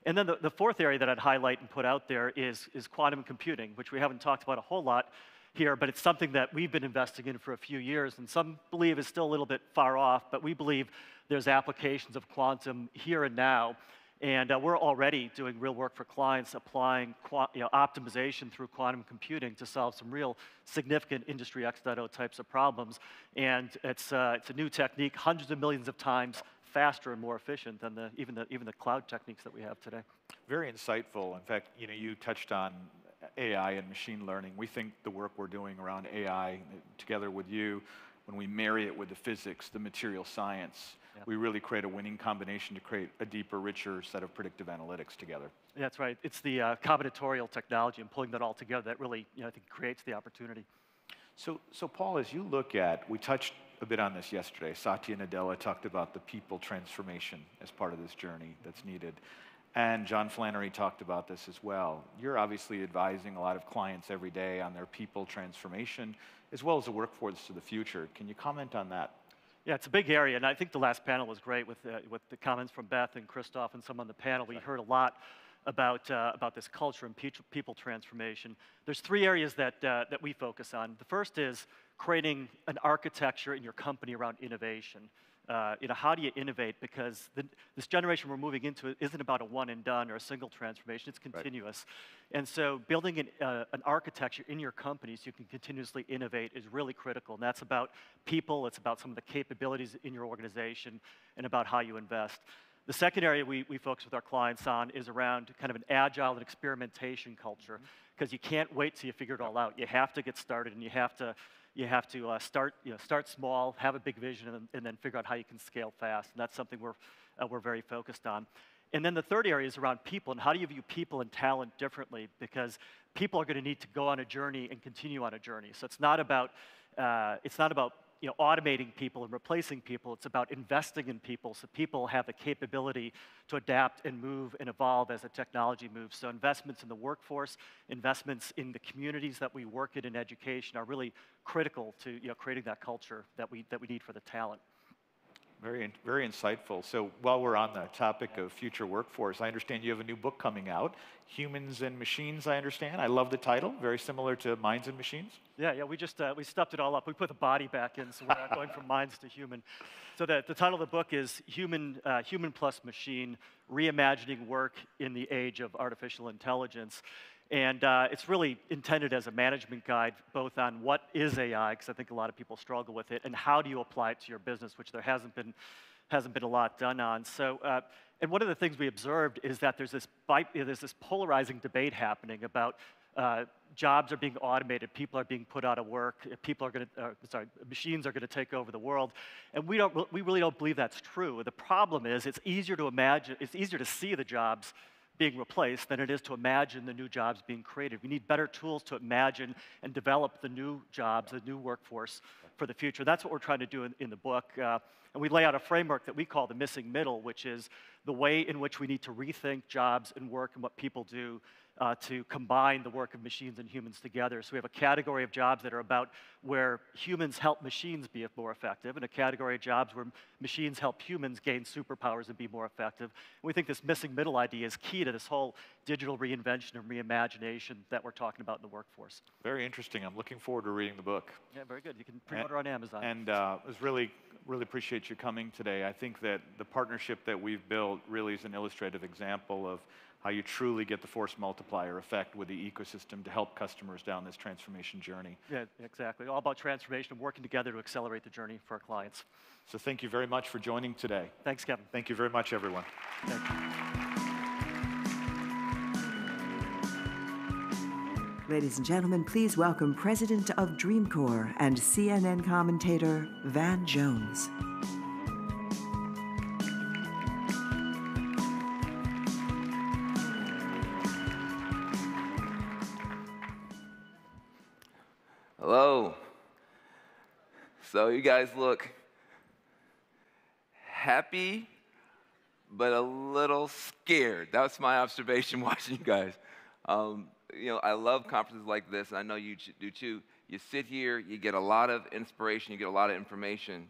And then the fourth area that I'd highlight and put out there is quantum computing, which we haven't talked about a whole lot here, but it's something that we've been investing in for a few years, and some believe is still a little bit far off, but we believe there's applications of quantum here and now. And we're already doing real work for clients, applying optimization through quantum computing to solve some real significant Industry X.0 types of problems. And it's a new technique, hundreds of millions of times faster and more efficient than even the cloud techniques that we have today. Very insightful. In fact, you touched on AI and machine learning. We think the work we're doing around AI, together with you, when we marry it with the physics, the material science, we really create a winning combination to create a deeper, richer set of predictive analytics together. Yeah, that's right. It's the combinatorial technology and pulling that all together that really, I think, creates the opportunity. So Paul, as you look at, we touched a bit on this yesterday. Satya Nadella talked about the people transformation as part of this journey that's needed. And John Flannery talked about this as well. You're obviously advising a lot of clients every day on their people transformation, as well as the workforce of the future. Can you comment on that? Yeah, it's a big area, and I think the last panel was great with the comments from Beth and Christoph and some on the panel. We heard a lot about this culture and people transformation. There's 3 areas that we focus on. The first is creating an architecture in your company around innovation. how do you innovate? Because this generation we're moving into isn't about a one and done or a single transformation, it's continuous. Right. And so building an architecture in your company so you can continuously innovate is really critical. And that's about people, it's about some of the capabilities in your organization, and about how you invest. The second area we focus with our clients on is around kind of an agile and experimentation culture, because you can't wait till you figure it all out. You have to get started, and you have to start small, have a big vision, and then figure out how you can scale fast. And that's something we're very focused on. And then the third area is around people, and how do you view people and talent differently? Because people are going to need to go on a journey and continue on a journey. So it's not about automating people and replacing people. It's about investing in people so people have the capability to adapt and move and evolve as the technology moves. So investments in the workforce, investments in the communities that we work in education are really critical to creating that culture that we need for the talent. Very, very insightful. So while we're on the topic of future workforce, I understand you have a new book coming out, Humans and Machines, I understand. I love the title, very similar to Minds and Machines. Yeah, we just, we stuffed it all up. We put the body back in, so we're not going from minds to human. So the title of the book is Human plus Machine, Reimagining Work in the Age of Artificial Intelligence. And it's really intended as a management guide, both on what is AI, because I think a lot of people struggle with it, and how do you apply it to your business, which there hasn't been a lot done on. So, and one of the things we observed is that there's this polarizing debate happening about jobs are being automated, people are being put out of work, machines are going to take over the world, and we really don't believe that's true. The problem is it's easier to see the jobs being replaced than it is to imagine the new jobs being created. We need better tools to imagine and develop the new jobs, the new workforce for the future. That's what we're trying to do in the book. And we lay out a framework that we call the missing middle, which is the way in which we need to rethink jobs and work and what people do to combine the work of machines and humans together. So we have a category of jobs that are about where humans help machines be more effective, and a category of jobs where machines help humans gain superpowers and be more effective. And we think this missing middle idea is key to this whole digital reinvention and reimagination that we're talking about in the workforce. Very interesting. I'm looking forward to reading the book. Yeah, very good. You can pre-order on Amazon. And really appreciate you coming today. I think that the partnership that we've built really is an illustrative example of how you truly get the force multiplier effect with the ecosystem to help customers down this transformation journey. Yeah, exactly. All about transformation and working together to accelerate the journey for our clients. So thank you very much for joining today. Thanks, Kevin. Thank you very much, everyone. Thank you. Ladies and gentlemen, please welcome President of Dreamcore and CNN commentator Van Jones. Hello. So you guys look happy, but a little scared. That was my observation watching you guys. I love conferences like this, and I know you do too. You sit here, you get a lot of inspiration, you get a lot of information,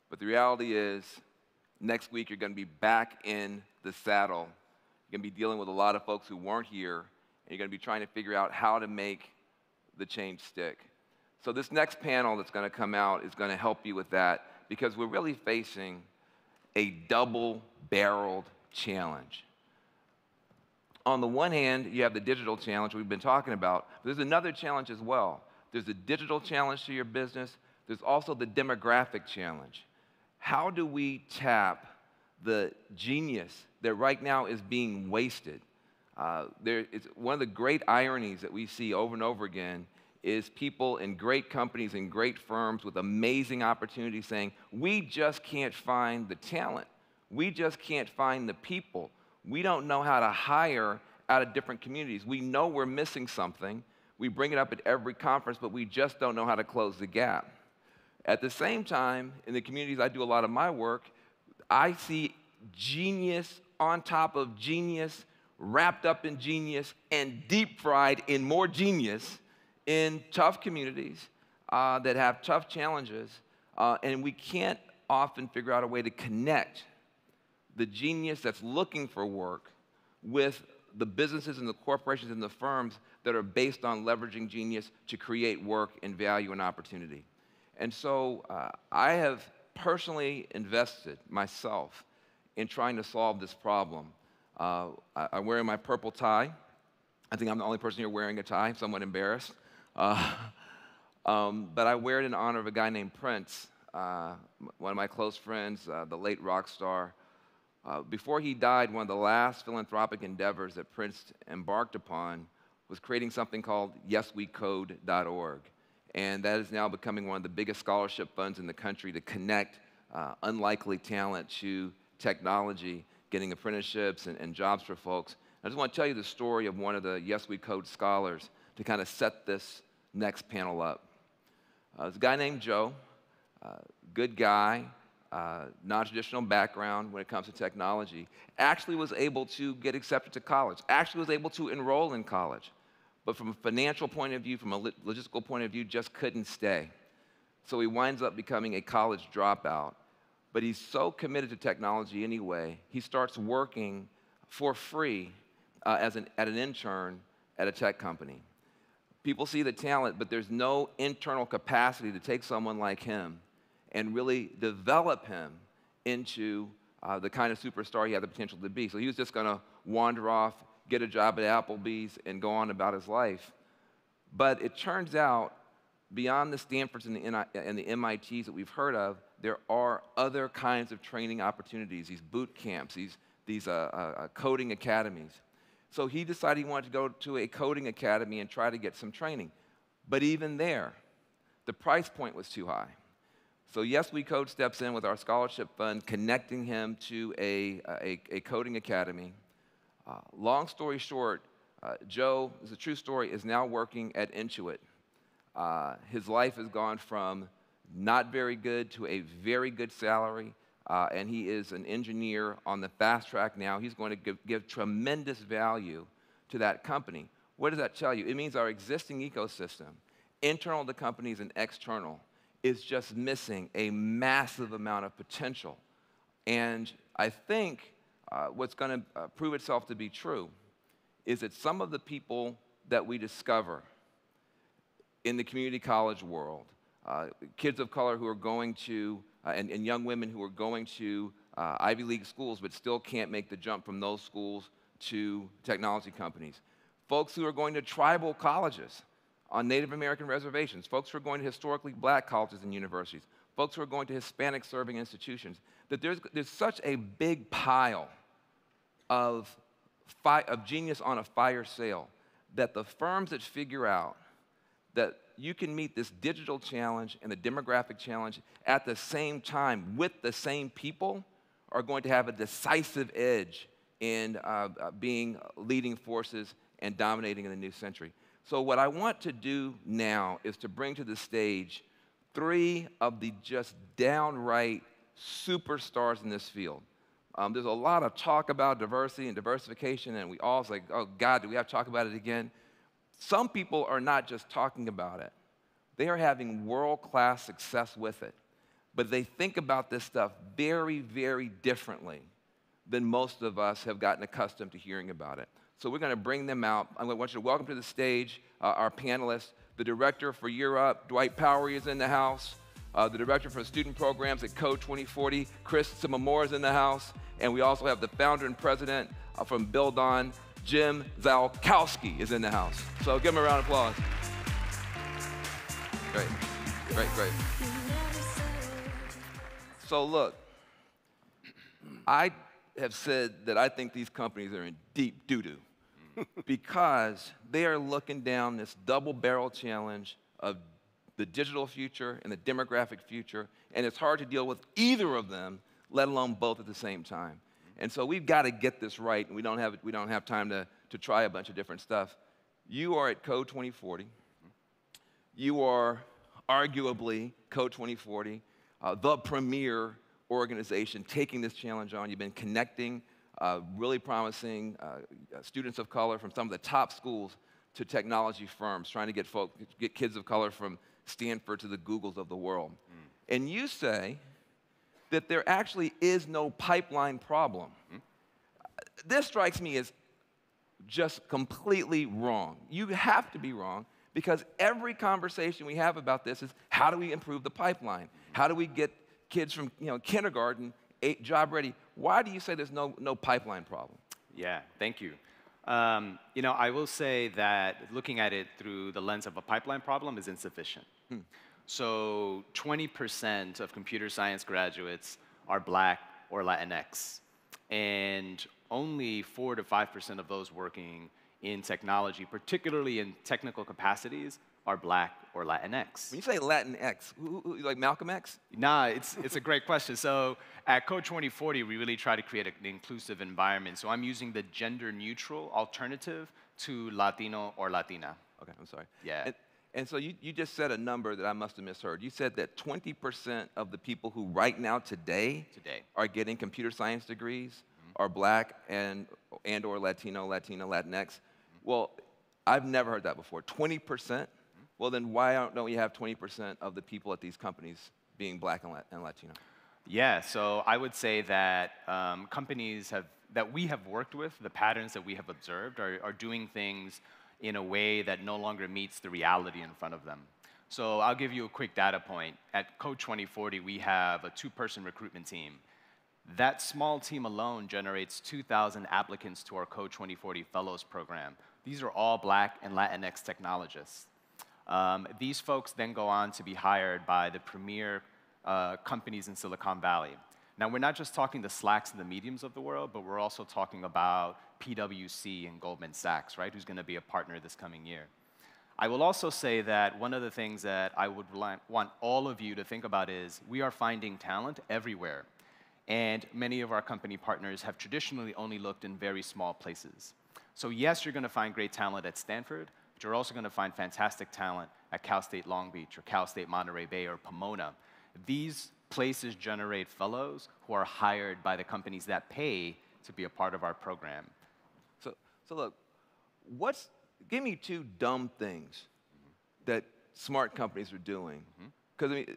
but the reality is next week you're going to be back in the saddle. You're going to be dealing with a lot of folks who weren't here, and you're going to be trying to figure out how to make the change stick. So this next panel that's going to come out is going to help you with that, because we're really facing a double-barreled challenge. On the one hand, you have the digital challenge we've been talking about, but there's another challenge as well. There's a digital challenge to your business. There's also the demographic challenge. How do we tap the genius that right now is being wasted? It's one of the great ironies that we see over and over again is people in great companies and great firms with amazing opportunities saying, we just can't find the talent. We just can't find the people. We don't know how to hire out of different communities. We know we're missing something. We bring it up at every conference, but we just don't know how to close the gap. At the same time, in the communities I do a lot of my work, I see genius on top of genius, wrapped up in genius, and deep fried in more genius in tough communities that have tough challenges, and we can't often figure out a way to connect the genius that's looking for work with the businesses and the corporations and the firms that are based on leveraging genius to create work and value and opportunity. And so I have personally invested myself in trying to solve this problem. I'm wearing my purple tie. I think I'm the only person here wearing a tie. I'm somewhat embarrassed. But I wear it in honor of a guy named Prince, one of my close friends, the late rock star. Before he died, one of the last philanthropic endeavors that Prince embarked upon was creating something called yeswecode.org. And that is now becoming one of the biggest scholarship funds in the country to connect unlikely talent to technology, getting apprenticeships and jobs for folks. I just want to tell you the story of one of the Yes We Code scholars to kind of set this next panel up. There's a guy named Joe, good guy, non-traditional background when it comes to technology, actually was able to get accepted to college, actually was able to enroll in college, but from a financial point of view, from a logistical point of view, just couldn't stay. So he winds up becoming a college dropout. But he's so committed to technology anyway, he starts working for free at an intern at a tech company. People see the talent, but there's no internal capacity to take someone like him and really develop him into the kind of superstar he had the potential to be. So he was just going to wander off, get a job at Applebee's, and go on about his life. But it turns out, beyond the Stanfords and the MITs that we've heard of, there are other kinds of training opportunities, these boot camps, these coding academies. So he decided he wanted to go to a coding academy and try to get some training. But even there, the price point was too high. So Yes We Code steps in with our scholarship fund, connecting him to a coding academy. Long story short, Joe, it's a true story, is now working at Intuit. His life has gone from not very good to a very good salary, and he is an engineer on the fast track now. He's going to give tremendous value to that company. What does that tell you? It means our existing ecosystem, internal to companies and external, is just missing a massive amount of potential. And I think what's going to prove itself to be true is that some of the people that we discover in the community college world, kids of color who are going to, and young women who are going to Ivy League schools but still can't make the jump from those schools to technology companies, folks who are going to tribal colleges on Native American reservations, folks who are going to historically black colleges and universities, folks who are going to Hispanic-serving institutions, that there's such a big pile of genius on a fire sale that the firms that figure out that you can meet this digital challenge and the demographic challenge at the same time with the same people are going to have a decisive edge in being leading forces and dominating in the new century. So what I want to do now is to bring to the stage 3 of the just downright superstars in this field. There's a lot of talk about diversity and diversification, and we all say, oh God, do we have to talk about it again? Some people are not just talking about it. They are having world-class success with it. But they think about this stuff very, very differently than most of us have gotten accustomed to hearing about it. So we're going to bring them out. I want you to welcome to the stage our panelists. The director for Europe, Dwight Powery, is in the house. The director for student programs at Code 2040, Chris Simamore, is in the house. And we also have the founder and president from Build On, Jim Zalkowski, is in the house. So give him a round of applause. Great, great, great. So look, I have said that I think these companies are in deep doo-doo because they are looking down this double-barrel challenge of the digital future and the demographic future, and it's hard to deal with either of them, let alone both at the same time. And so we've got to get this right, and we don't have time to try a bunch of different stuff. You are at Code 2040. You are arguably Code 2040, the premier organization taking this challenge on. You've been connecting really promising students of color from some of the top schools to technology firms, trying to get kids of color from Stanford to the Googles of the world. And you say that there actually is no pipeline problem. This strikes me as just completely wrong. You have to be wrong, because every conversation we have about this is, how do we improve the pipeline? How do we get kids from kindergarten, job ready. Why do you say there's no pipeline problem? Yeah, thank you. I will say that looking at it through the lens of a pipeline problem is insufficient. So 20% of computer science graduates are Black or Latinx, and only 4 to 5% of those working in technology, particularly in technical capacities, are Black or Latinx. When you say Latinx, like Malcolm X? Nah, it's a great question. So at Code 2040, we really try to create an inclusive environment. So I'm using the gender-neutral alternative to Latino or Latina. Okay, I'm sorry. Yeah. And so you just said a number that I must have misheard. You said that 20% of the people who right now today are getting computer science degrees are Black and or Latino, Latinx. Well, I've never heard that before. 20%? Well, then why don't we have 20% of the people at these companies being Black and Latino? Yeah, so I would say that companies that we have worked with, the patterns that we have observed, are doing things in a way that no longer meets the reality in front of them. So I'll give you a quick data point. At Code 2040, we have a 2-person recruitment team. That small team alone generates 2,000 applicants to our Code 2040 Fellows program. These are all Black and Latinx technologists. These folks then go on to be hired by the premier companies in Silicon Valley. Now, we're not just talking the Slacks and the Mediums of the world, but we're also talking about PwC and Goldman Sachs, right, who's going to be a partner this coming year. I will also say that one of the things that I would want all of you to think about is we are finding talent everywhere. And many of our company partners have traditionally only looked in very small places. So yes, you're going to find great talent at Stanford, but you're also going to find fantastic talent at Cal State Long Beach or Cal State Monterey Bay or Pomona. These places generate fellows who are hired by the companies that pay to be a part of our program. So look, give me 2 dumb things that smart companies are doing. Because I mean,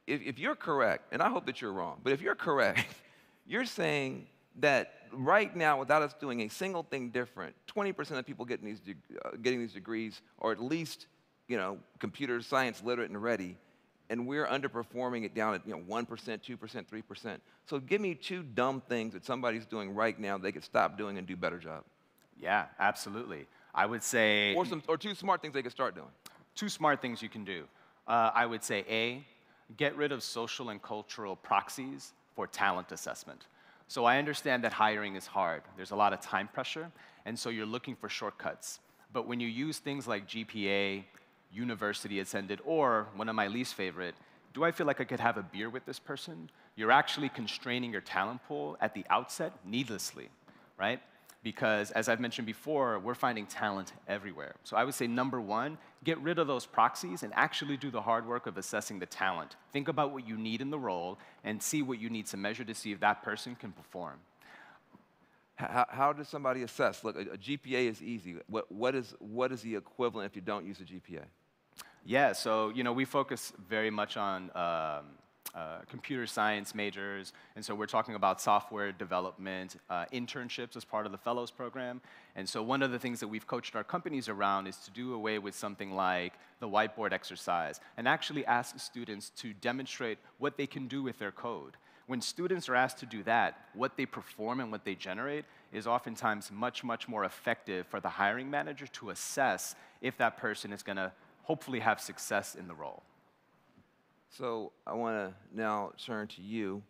if you're correct, and I hope that you're wrong, but if you're correct, you're saying that right now, without us doing a single thing different, 20% of people getting these degrees are at least computer science literate and ready, and we're underperforming it down at 1%, 2%, 3%. So give me 2 dumb things that somebody's doing right now they could stop doing and do a better job. Yeah, absolutely. I would say... Or 2 smart things they could start doing. 2 smart things you can do. I would say, A, get rid of social and cultural proxies for talent assessment. So I understand that hiring is hard. There's a lot of time pressure, and so you're looking for shortcuts. But when you use things like GPA, university attended, or one of my least favorite, do I feel like I could have a beer with this person? You're actually constraining your talent pool at the outset needlessly, right? Because as I've mentioned before, we're finding talent everywhere. So I would say number 1, get rid of those proxies and actually do the hard work of assessing the talent. Think about what you need in the role and see what you need to measure to see if that person can perform. How does somebody assess? Look, a GPA is easy. What is the equivalent if you don't use a GPA? Yeah, so we focus very much on computer science majors, and so we're talking about software development, internships as part of the Fellows program. And so one of the things that we've coached our companies around is to do away with something like the whiteboard exercise and actually ask students to demonstrate what they can do with their code. When students are asked to do that, what they perform and what they generate is oftentimes much, much more effective for the hiring manager to assess if that person is going to hopefully have success in the role. So I want to now turn to you.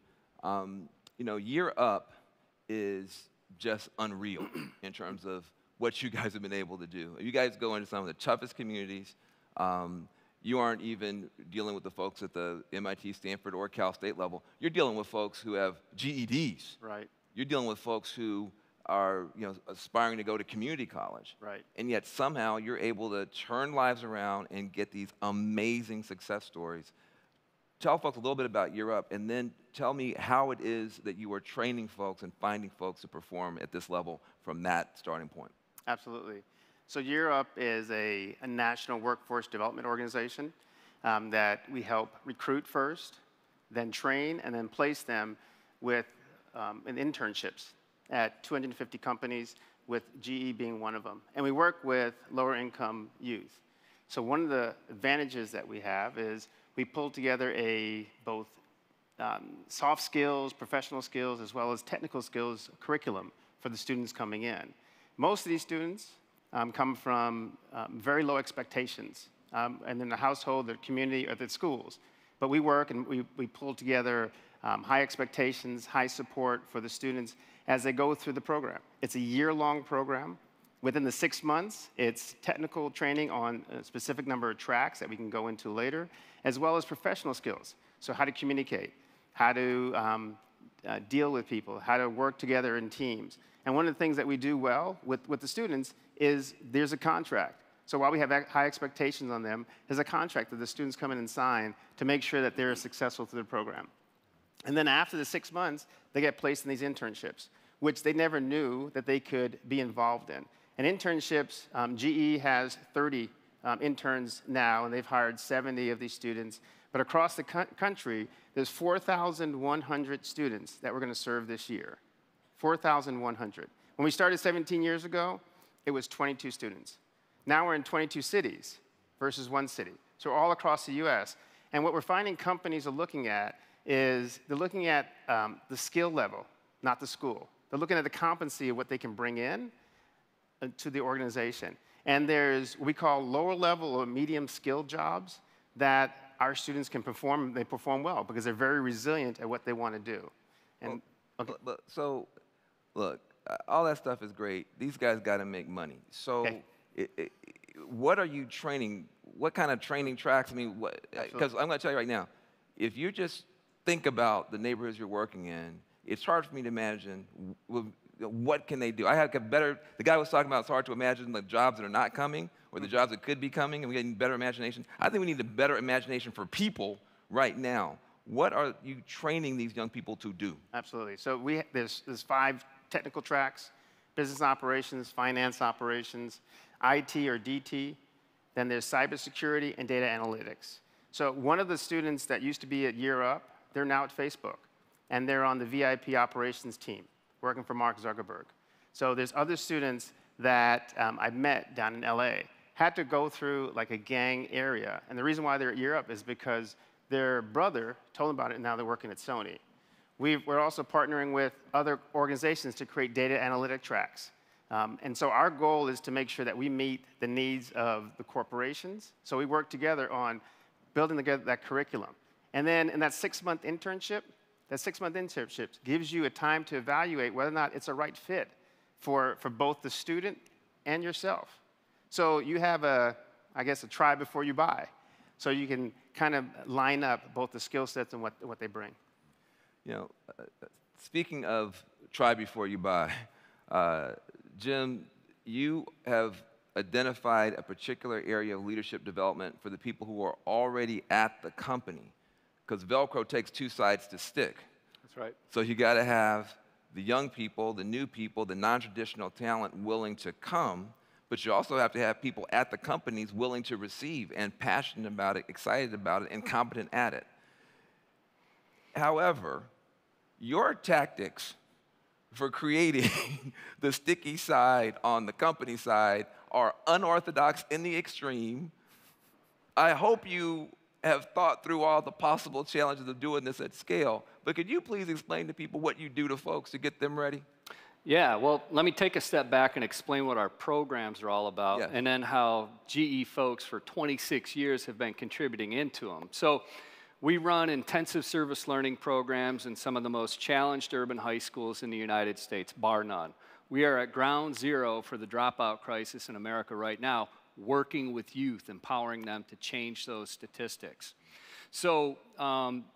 Year Up is just unreal in terms of what you guys have been able to do. You guys go into some of the toughest communities. You aren't even dealing with the folks at the MIT, Stanford, or Cal State level. You're dealing with folks who have GEDs. Right. You're dealing with folks who are aspiring to go to community college. Right. And yet somehow you're able to turn lives around and get these amazing success stories. Tell folks a little bit about Year Up, and then tell me how it is that you are training folks and finding folks to perform at this level from that starting point. Absolutely. So Year Up is a national workforce development organization that we help recruit first, then train, and then place them with in internships at 250 companies, with GE being one of them. And we work with lower income youth. So one of the advantages that we have is we pull together both soft skills, professional skills, as well as technical skills curriculum for the students coming in. Most of these students come from very low expectations, and in the household, the community, or the schools. But we work and we pull together high expectations, high support for the students as they go through the program. It's a year-long program. Within the 6 months, it's technical training on a specific number of tracks that we can go into later, as well as professional skills. So how to communicate, how to deal with people, how to work together in teams. And one of the things that we do well with the students is there's a contract. So while we have high expectations on them, there's a contract that the students come in and sign to make sure that they're successful through the program. And then after the 6 months, they get placed in these internships, which they never knew that they could be involved in. And internships, GE has 30 interns now, and they've hired 70 of these students. But across the country, there's 4,100 students that we're going to serve this year. 4,100. When we started 17 years ago, it was 22 students. Now we're in 22 cities versus 1 city. So we're all across the US. And what we're finding companies are looking at is they're looking at the skill level, not the school. They're looking at the competency of what they can bring in to the organization. And there's what we call lower level or medium skill jobs that our students can perform. They perform well because they're very resilient at what they want to do. And well, okay. So, look, all that stuff is great. These guys got to make money. So, what are you training? What kind of training tracks? I mean, because I'm going to tell you right now, if you just think about the neighborhoods you're working in, it's hard for me to imagine what can they do. I have a better, the guy was talking about it's hard to imagine the jobs that are not coming or the jobs that could be coming, and we're getting better imagination. I think we need a better imagination for people right now. What are you training these young people to do? Absolutely. So there's 5 technical tracks: business operations, finance operations, IT or DT. Then there's cybersecurity and data analytics. So one of the students that used to be at Year Up, they're now at Facebook, and they're on the VIP operations team, working for Mark Zuckerberg. So there's other students that I met down in LA, had to go through like a gang area. And the reason why they're at Year Up is because their brother told them about it, and now they're working at Sony. We're also partnering with other organizations to create data analytic tracks. And so our goal is to make sure that we meet the needs of the corporations. So we work together on building together that curriculum. And then in that 6-month internship, that 6-month internship gives you a time to evaluate whether or not it's a right fit for both the student and yourself. So you have I guess, a try before you buy. So you can kind of line up both the skill sets and what they bring. You know, speaking of try before you buy, Jim, you have identified a particular area of leadership development for the people who are already at the company, because Velcro takes 2 sides to stick. That's right. So you got to have the young people, the new people, the non-traditional talent willing to come, but you also have to have people at the companies willing to receive and passionate about it, excited about it, and competent at it. However, your tactics for creating the sticky side on the company side are unorthodox in the extreme. I hope you have thought through all the possible challenges of doing this at scale, but could you please explain to people what you do to folks to get them ready? Yeah, well, let me take a step back and explain what our programs are all about, and then how GE folks for 26 years have been contributing into them. So we run intensive service learning programs in some of the most challenged urban high schools in the United States, bar none. We are at ground zero for the dropout crisis in America right now, working with youth, empowering them to change those statistics. So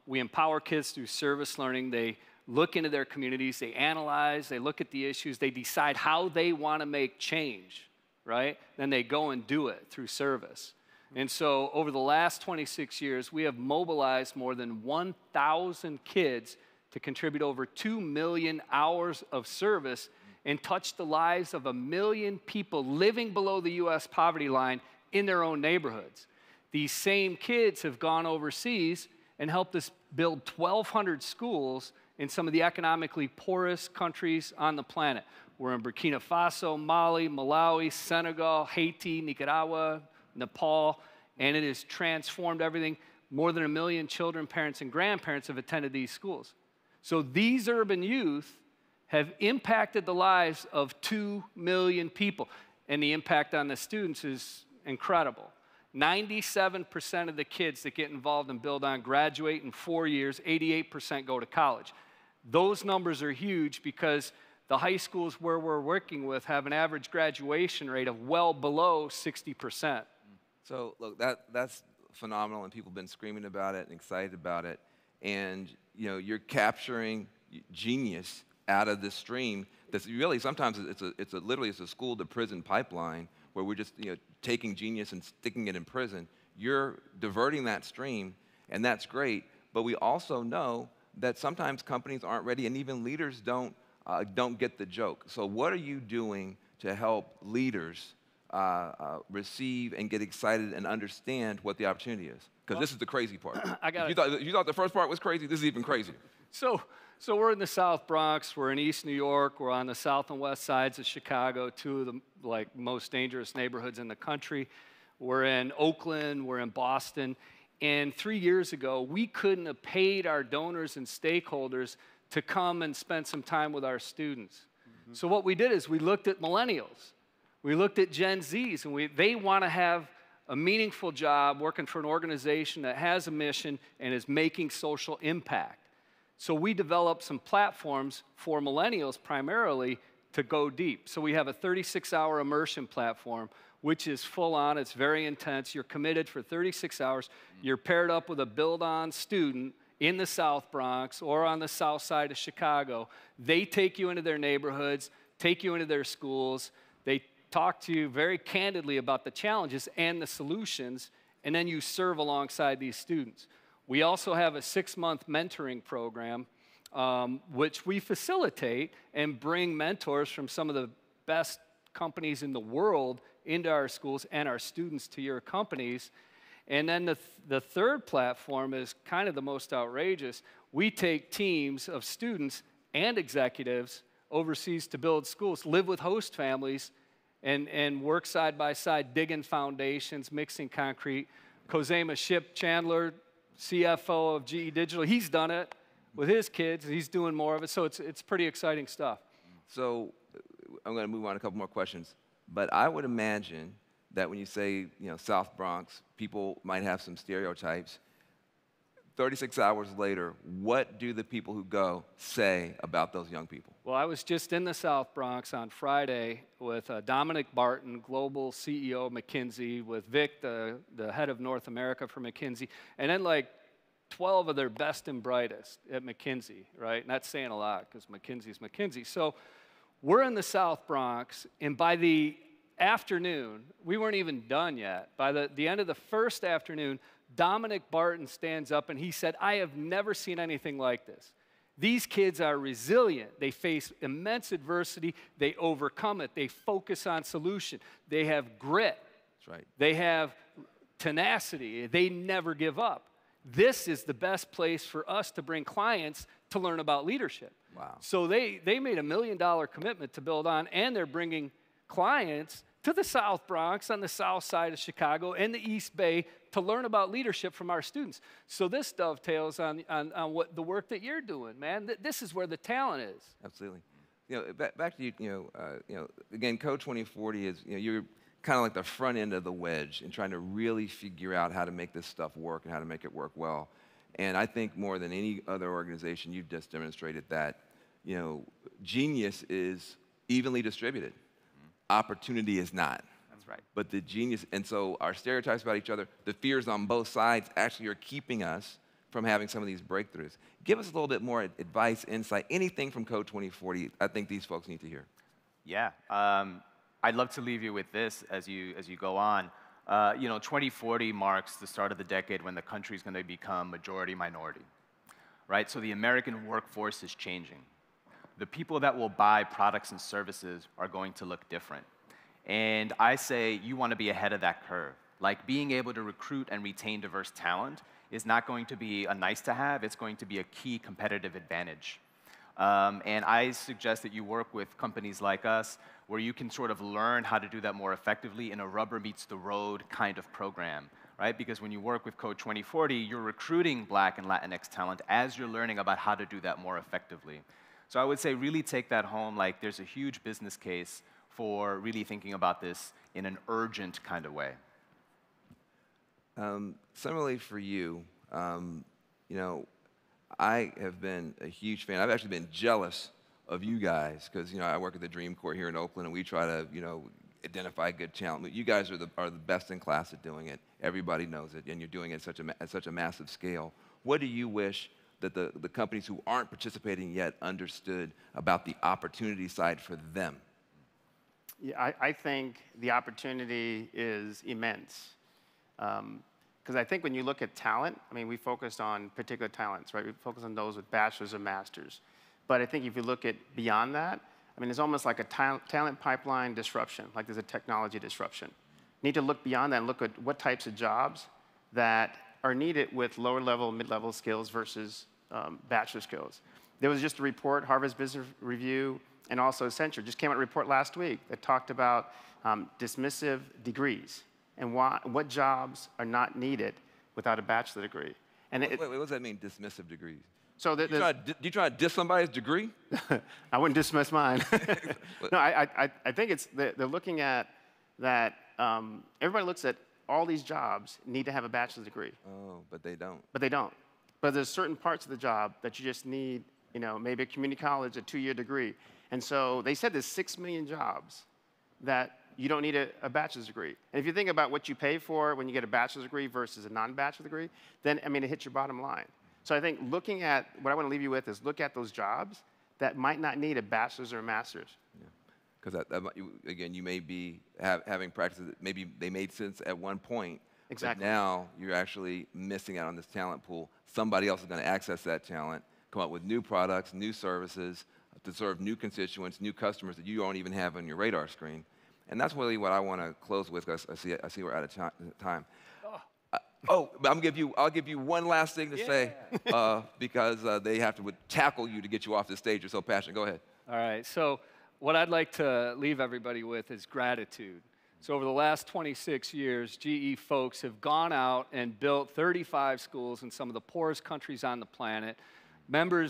we empower kids through service learning. They look into their communities, they analyze, they look at the issues, they decide how they want to make change, right? Then they go and do it through service. And so over the last 26 years, we have mobilized more than 1,000 kids to contribute over 2 million hours of service and touch the lives of 1 million people living below the U.S. poverty line in their own neighborhoods. These same kids have gone overseas and helped us build 1,200 schools in some of the economically poorest countries on the planet. We're in Burkina Faso, Mali, Malawi, Senegal, Haiti, Nicaragua, Nepal, and it has transformed everything. More than 1 million children, parents, and grandparents have attended these schools. So these urban youth have impacted the lives of 2 million people. And the impact on the students is incredible. 97% of the kids that get involved in Build On graduate in 4 years, 88% go to college. Those numbers are huge because the high schools where we're working with have an average graduation rate of well below 60%. So look, that's phenomenal, and people have been screaming about it and excited about it. And you're capturing genius out of this stream. That's really sometimes literally a school to prison pipeline where we're just taking genius and sticking it in prison. You're diverting that stream, and that's great. But we also know that sometimes companies aren't ready, and even leaders don't get the joke. So what are you doing to help leaders receive and get excited and understand what the opportunity is? Because this is the crazy part. You thought the first part was crazy, this is even crazier. So we're in the South Bronx, we're in East New York, we're on the south and west sides of Chicago, two of the most dangerous neighborhoods in the country. We're in Oakland, we're in Boston. And 3 years ago, we couldn't have paid our donors and stakeholders to come and spend some time with our students. So what we did is we looked at millennials. We looked at Gen Zs, and they want to have a meaningful job working for an organization that has a mission and is making social impact. So we developed some platforms for millennials primarily to go deep. So we have a 36-hour immersion platform, which is full on, it's very intense. You're committed for 36 hours. You're paired up with a Build On student in the South Bronx or on the south side of Chicago. They take you into their neighborhoods, take you into their schools. They talk to you very candidly about the challenges and the solutions, and then you serve alongside these students. We also have a 6-month mentoring program, which we facilitate and bring mentors from some of the best companies in the world into our schools and our students to your companies. And then the third platform is kind of the most outrageous. We take teams of students and executives overseas to build schools, live with host families, and work side by side, digging foundations, mixing concrete. Kozema Ship Chandler, CFO of GE Digital, he's done it with his kids. He's doing more of it, so it's pretty exciting stuff. So I'm going to move on to a couple more questions. But I would imagine that when you say South Bronx, people might have some stereotypes. 36 hours later, what do the people who go say about those young people? Well, I was just in the South Bronx on Friday with Dominic Barton, global CEO of McKinsey, with Vic, the head of North America for McKinsey, and then like 12 of their best and brightest at McKinsey, right? And that's saying a lot because McKinsey's McKinsey. So we're in the South Bronx, and by the afternoon, we weren't even done yet. By the end of the first afternoon, Dominic Barton stands up and he said, I have never seen anything like this. These kids are resilient. They face immense adversity. They overcome it. They focus on solution. They have grit. That's right. They have tenacity. They never give up. This is the best place for us to bring clients to learn about leadership. Wow. So they made $1 million commitment to Build On, and they're bringing clients to the South Bronx on the south side of Chicago and the East Bay to learn about leadership from our students. So this dovetails on what the work that you're doing, man. This is where the talent is. Absolutely. Back to you. Again, Code 2040 is you're kind of like the front end of the wedge in trying to really figure out how to make this stuff work and how to make it work well. And I think more than any other organization, you've just demonstrated that genius is evenly distributed. Opportunity is not. That's right. But the genius, and so our stereotypes about each other, the fears on both sides actually are keeping us from having some of these breakthroughs. Give us a little bit more advice, insight, anything from Code 2040 I think these folks need to hear. Yeah, I'd love to leave you with this as you go on. 2040 marks the start of the decade when the country's going to become majority minority, right? So the American workforce is changing. The people that will buy products and services are going to look different. And I say you want to be ahead of that curve. Like being able to recruit and retain diverse talent is not going to be a nice to have, it's going to be a key competitive advantage. And I suggest that you work with companies like us where you can sort of learn how to do that more effectively in a rubber meets the road kind of program, right? Because when you work with Code 2040, you're recruiting Black and Latinx talent as you're learning about how to do that more effectively. So I would say really take that home, like there's a huge business case for really thinking about this in an urgent kind of way. Similarly for you, you know, I have been a huge fan. I've actually been jealous of you guys because, you know, I work at the Dream Corps here in Oakland, and we try to, you know, identify good talent. You guys are the best in class at doing it. Everybody knows it, and you're doing it at such a massive scale. What do you wish that the companies who aren't participating yet understood about the opportunity side for them? Yeah, I think the opportunity is immense. Because I think when you look at talent, I mean, we focused on particular talents, right? We focus on those with bachelor's or master's. But I think if you look at beyond that, I mean, it's almost like a talent pipeline disruption, like there's a technology disruption. You need to look beyond that and look at what types of jobs that are needed with lower level, mid-level skills versus bachelor skills. There was just a report, Harvard's Business Review, and also Accenture just came out a report last week that talked about dismissive degrees and what jobs are not needed without a bachelor degree. And wait, what does that mean, dismissive degrees? So do you try to diss somebody's degree? I wouldn't dismiss mine. No, I think it's they're looking at that. Everybody looks at all these jobs need to have a bachelor's degree. Oh, but they don't. But they don't. But there's certain parts of the job that you just need, you know, maybe a community college, a 2-year degree. And so they said there's 6 million jobs that you don't need a bachelor's degree. And if you think about what you pay for when you get a bachelor's degree versus a non-bachelor degree, then, I mean, it hits your bottom line. So I think looking at, what I want to leave you with is look at those jobs that might not need a bachelor's or a master's. Because, again, you may be having practices that maybe they made sense at one point, exactly. But now you're actually missing out on this talent pool. Somebody else is going to access that talent, come up with new products, new services, to serve new constituents, new customers that you don't even have on your radar screen. And that's really what I want to close with, because I see we're out of time. But I'll give you one last thing to say, because they have to tackle you to get you off the stage. You're so passionate. Go ahead. All right. So what I'd like to leave everybody with is gratitude. So over the last 26 years, GE folks have gone out and built 35 schools in some of the poorest countries on the planet.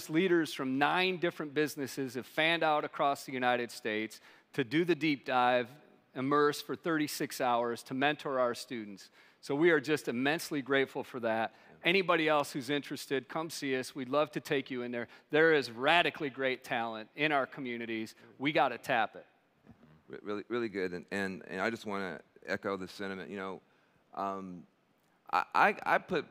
Leaders from 9 different businesses have fanned out across the United States to do the deep dive, immerse for 36 hours to mentor our students. So we are just immensely grateful for that. Anybody else who's interested, come see us. We'd love to take you in there. There is radically great talent in our communities. We got to tap it. Really, really good. And I just want to echo the sentiment. You know, I put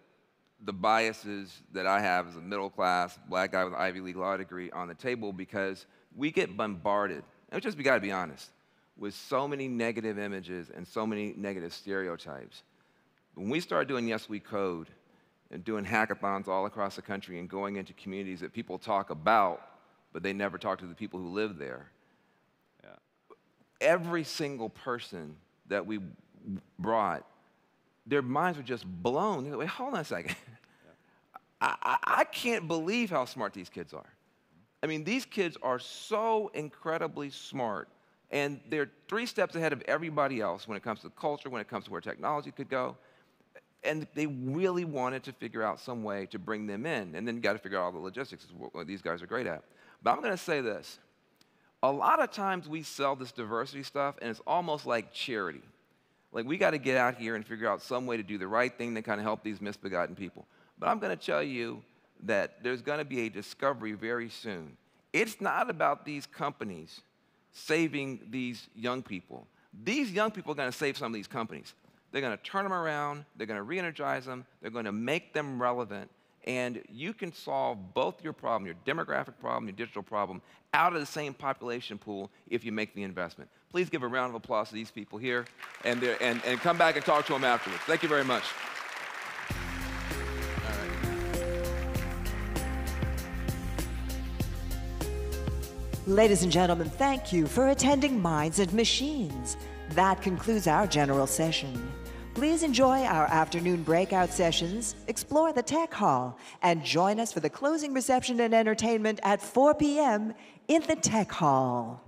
the biases that I have as a middle-class black guy with an Ivy League law degree on the table because we get bombarded, and we got to be honest, with so many negative images and so many negative stereotypes. When we started doing Yes We Code and doing hackathons all across the country and going into communities that people talk about, but they never talk to the people who live there, every single person that we brought, their minds were just blown. They're like, wait, hold on a second. I can't believe how smart these kids are. I mean, these kids are so incredibly smart, and they're 3 steps ahead of everybody else when it comes to culture, when it comes to where technology could go. And they really wanted to figure out some way to bring them in. And then you got to figure out all the logistics, what these guys are great at. But I'm going to say this. A lot of times we sell this diversity stuff, and it's almost like charity. Like, we got to get out here and figure out some way to do the right thing to kind of help these misbegotten people. But I'm going to tell you that there's going to be a discovery very soon. It's not about these companies saving these young people. These young people are going to save some of these companies. They're going to turn them around. They're going to re-energize them. They're going to make them relevant. And you can solve both your problem, your demographic problem, your digital problem, out of the same population pool if you make the investment. Please give a round of applause to these people here, and come back and talk to them afterwards. Thank you very much. Ladies and gentlemen, thank you for attending Minds and Machines. That concludes our general session. Please enjoy our afternoon breakout sessions, explore the tech hall, and join us for the closing reception and entertainment at 4 p.m. in the tech hall.